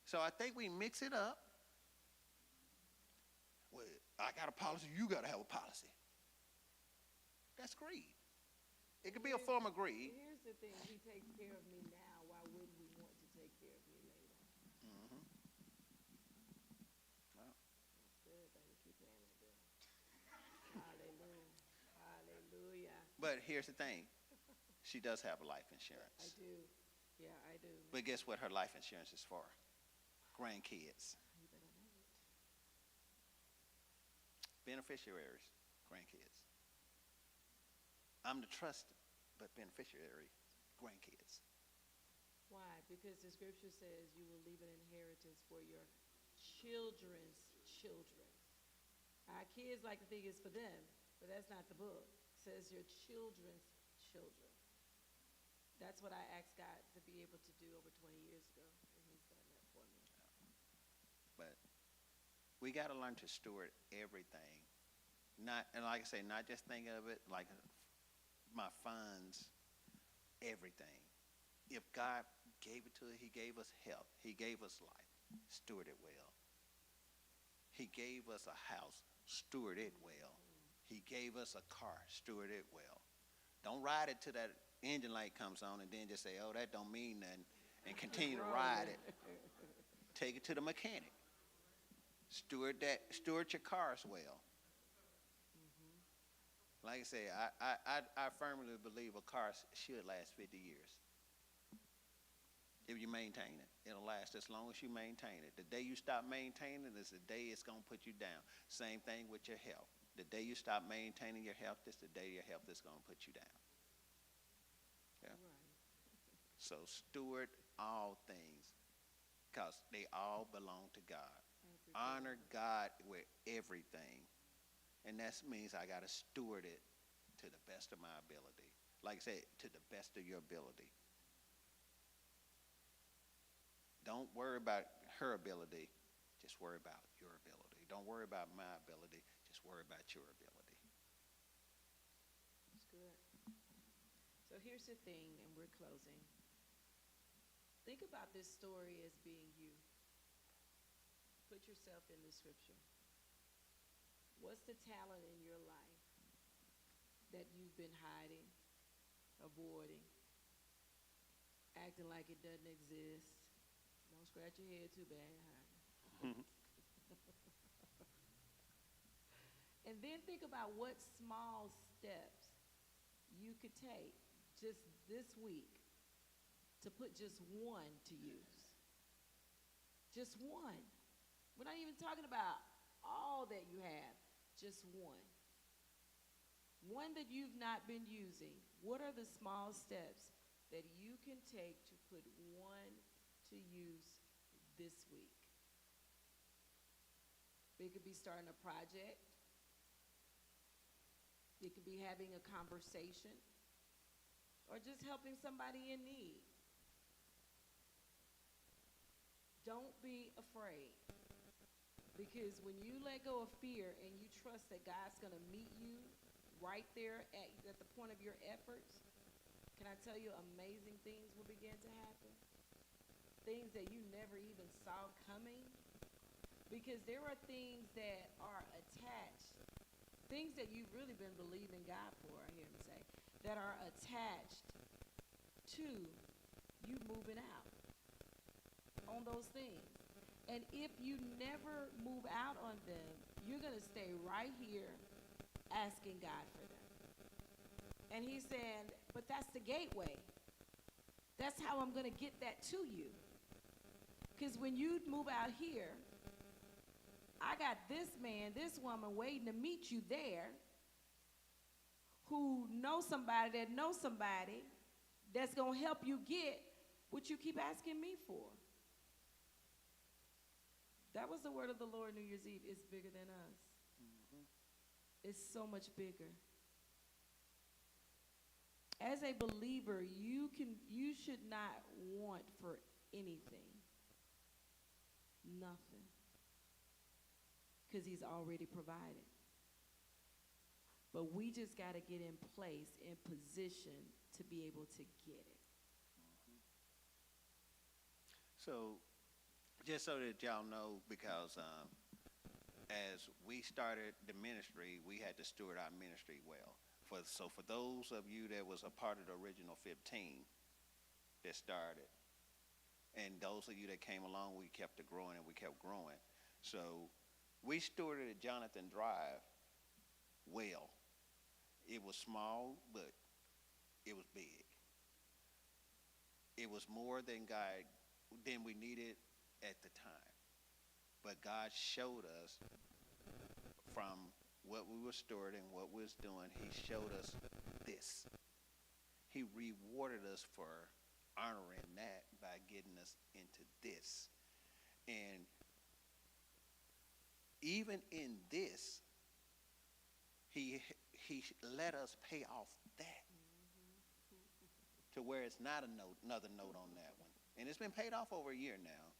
A: So I think we mix it up. Well, I got a policy, you got to have a policy. That's greed. It could be a form of greed.
B: Here's the thing. He takes care of me now. Why wouldn't he want to take care of me later?
A: Mm-hmm. Well,
B: That's good, baby. Keep paying that bill. Hallelujah. Hallelujah.
A: but here's the thing. She does have a life
B: I
A: insurance.
B: do. Yeah, I do.
A: But guess what her life insurance is for? Grandkids.
B: You better know it.
A: Beneficiaries, grandkids. I'm the trusted, but beneficiary, grandkids.
B: Why? Because the scripture says you will leave an inheritance for your children's children. Our kids like to think it's for them, but that's not the book. It says your children's children. That's what I asked God to be able to do over 20 years ago, and he's done that for me.
A: But we got to learn to steward everything. Not, and like I say, not just think of it like my funds, everything. If God gave it to us, he gave us health. He gave us life. Steward it well. He gave us a house. Steward it well. He gave us a car. Steward it well. Don't ride it till that engine light comes on and then just say, oh, that don't mean nothing, and continue to ride it. Take it to the mechanic. Steward your cars well. Like I say, I firmly believe a car should last 50 years. If you maintain it, it'll last as long as you maintain it. The day you stop maintaining it is the day it's going to put you down. Same thing with your health. The day you stop maintaining your health is the day your health is going to put you down. Yeah.
B: Right.
A: So steward all things because they all belong to God.
B: Everything.
A: Honor God with everything. And that means I got to steward it to the best of my ability. Like I said, to the best of your ability. Don't worry about her ability. Just worry about your ability. Don't worry about my ability. Just worry about your ability.
B: That's good. So here's the thing, and we're closing. Think about this story as being you. Put yourself in the scripture. What's the talent in your life that you've been hiding, avoiding, acting like it doesn't exist? Don't scratch your head too bad, honey. And then think about what small steps you could take just this week to put just one to use. Just one. We're not even talking about all that you have, just one. One that you've not been using. What are the small steps that you can take to put one to use this week? It could be starting a project. It could be having a conversation or just helping somebody in need. Don't be afraid, because when you let go of fear and you trust that God's going to meet you right there at the point of your efforts, can I tell you amazing things will begin to happen? Things that you never even saw coming. Because there are things that are attached, things that you've really been believing God for, I hear him say, that are attached to you moving out on those things. And if you never move out on them, you're going to stay right here asking God for them. And he's saying, but that's the gateway. That's how I'm going to get that to you. Because when you move out here, I got this man, this woman waiting to meet you there who knows somebody that knows somebody that's going to help you get what you keep asking me for. That was the word of the Lord New Year's Eve. It's bigger than us.
A: Mm-hmm.
B: It's so much bigger. As a believer, you should not want for anything. Nothing. Because he's already provided. But we just got to get in place, in position to be able to get it.
A: Mm-hmm. So, just so that y'all know, because as we started the ministry, we had to steward our ministry well. So for those of you that was a part of the original 15 that started, and those of you that came along, we kept it growing and we kept growing. So we stewarded Jonathan Drive well. It was small, but it was big. It was more than we needed at the time. But God showed us from what we were stewarding, what we was doing, he showed us this. He rewarded us for honoring that by getting us into this. And even in this, he let us pay off that to where it's not another note on that one. And it's been paid off over a year now.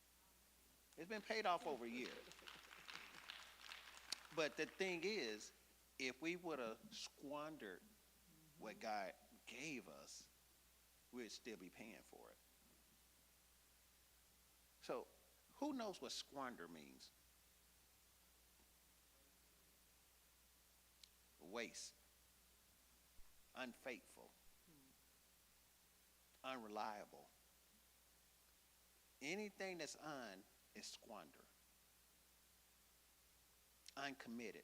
A: It's been paid off over a year. But the thing is, if we would have squandered what God gave us, we'd still be paying for it. So, who knows what squander means? Waste, unfaithful, unreliable. Anything that's is squander. Uncommitted,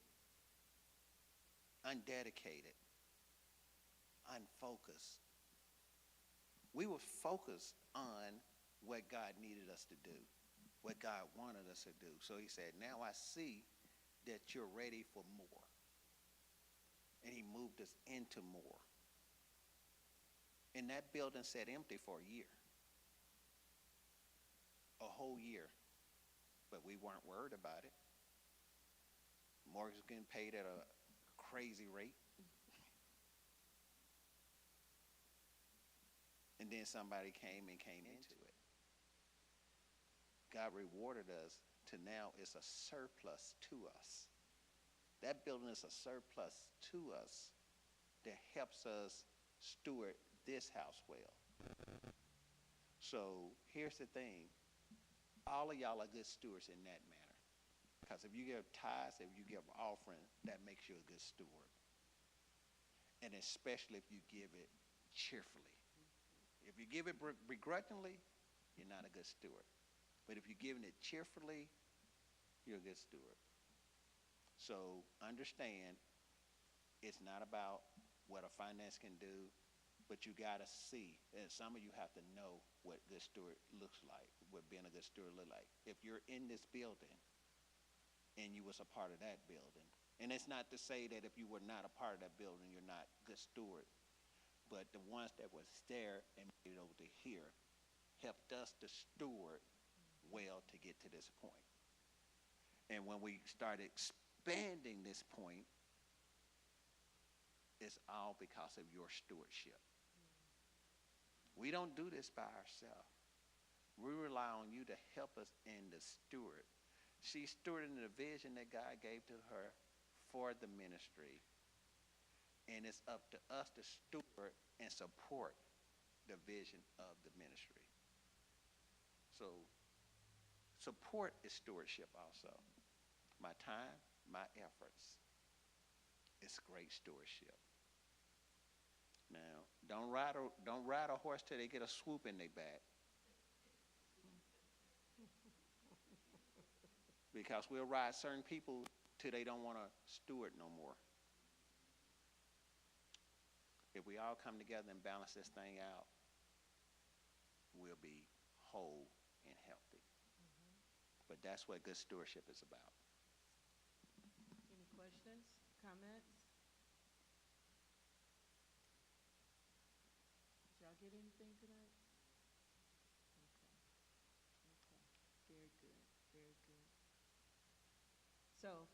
A: undedicated, unfocused. We were focused on what God needed us to do, what God wanted us to do. So he said, now I see that you're ready for more. And he moved us into more. And that building sat empty for a year. A whole year. But we weren't worried about it. Mortgage was getting paid at a crazy rate. And then somebody came into it. God rewarded us to now it's a surplus to us. That building is a surplus to us that helps us steward this house well. So here's the thing. All of y'all are good stewards in that manner. Because if you give tithes, if you give offering, that makes you a good steward. And especially if you give it cheerfully. If you give it begrudgingly, you're not a good steward. But if you're giving it cheerfully, you're a good steward. So understand, it's not about what a finance can do, but you got to see, and some of you have to know what good steward looks like, what being a good steward look like. If you're in this building and you was a part of that building, and it's not to say that if you were not a part of that building, you're not good steward, but the ones that was there and made it over to here helped us to steward well to get to this point. And when we started expanding this point, it's all because of your stewardship. We don't do this by ourselves. We rely on you to help us in the steward. She's stewarding the vision that God gave to her for the ministry. And it's up to us to steward and support the vision of the ministry. So support is stewardship also. My time, my efforts. It's great stewardship. Now, don't ride a horse till they get a swoop in their back. Because we'll ride certain people till they don't want to steward no more. If we all come together and balance this thing out, we'll be whole and healthy. But that's what good stewardship is about.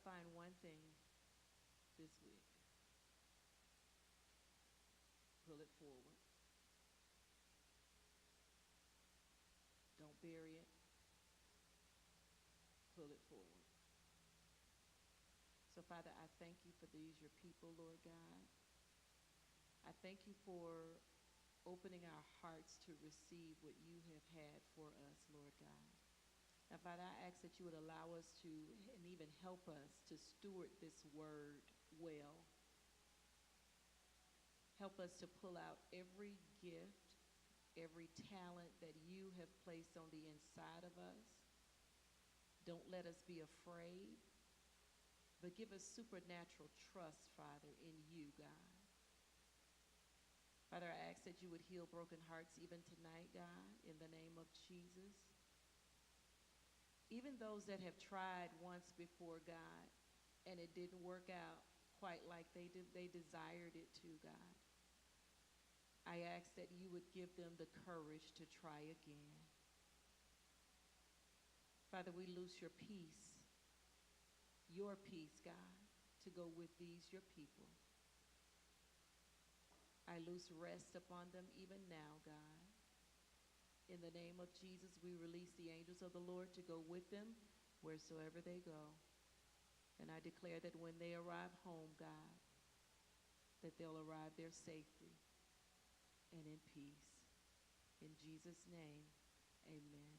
B: find one thing this week. Pull it forward. Don't bury it. Pull it forward. So, Father, I thank you for these, your people, Lord God. I thank you for opening our hearts to receive what you have had for us, Lord God. Now, Father, I ask that you would allow us to, and even help us to steward this word well. Help us to pull out every gift, every talent that you have placed on the inside of us. Don't let us be afraid, but give us supernatural trust, Father, in you, God. Father, I ask that you would heal broken hearts even tonight, God, in the name of Jesus. Even those that have tried once before, God, and it didn't work out quite like they desired it to, God. I ask that you would give them the courage to try again. Father, we loose your peace, God, to go with these, your people. I loose rest upon them even now, God. In the name of Jesus, we release the angels of the Lord to go with them wheresoever they go. And I declare that when they arrive home, God, that they'll arrive there safely and in peace. In Jesus' name, amen.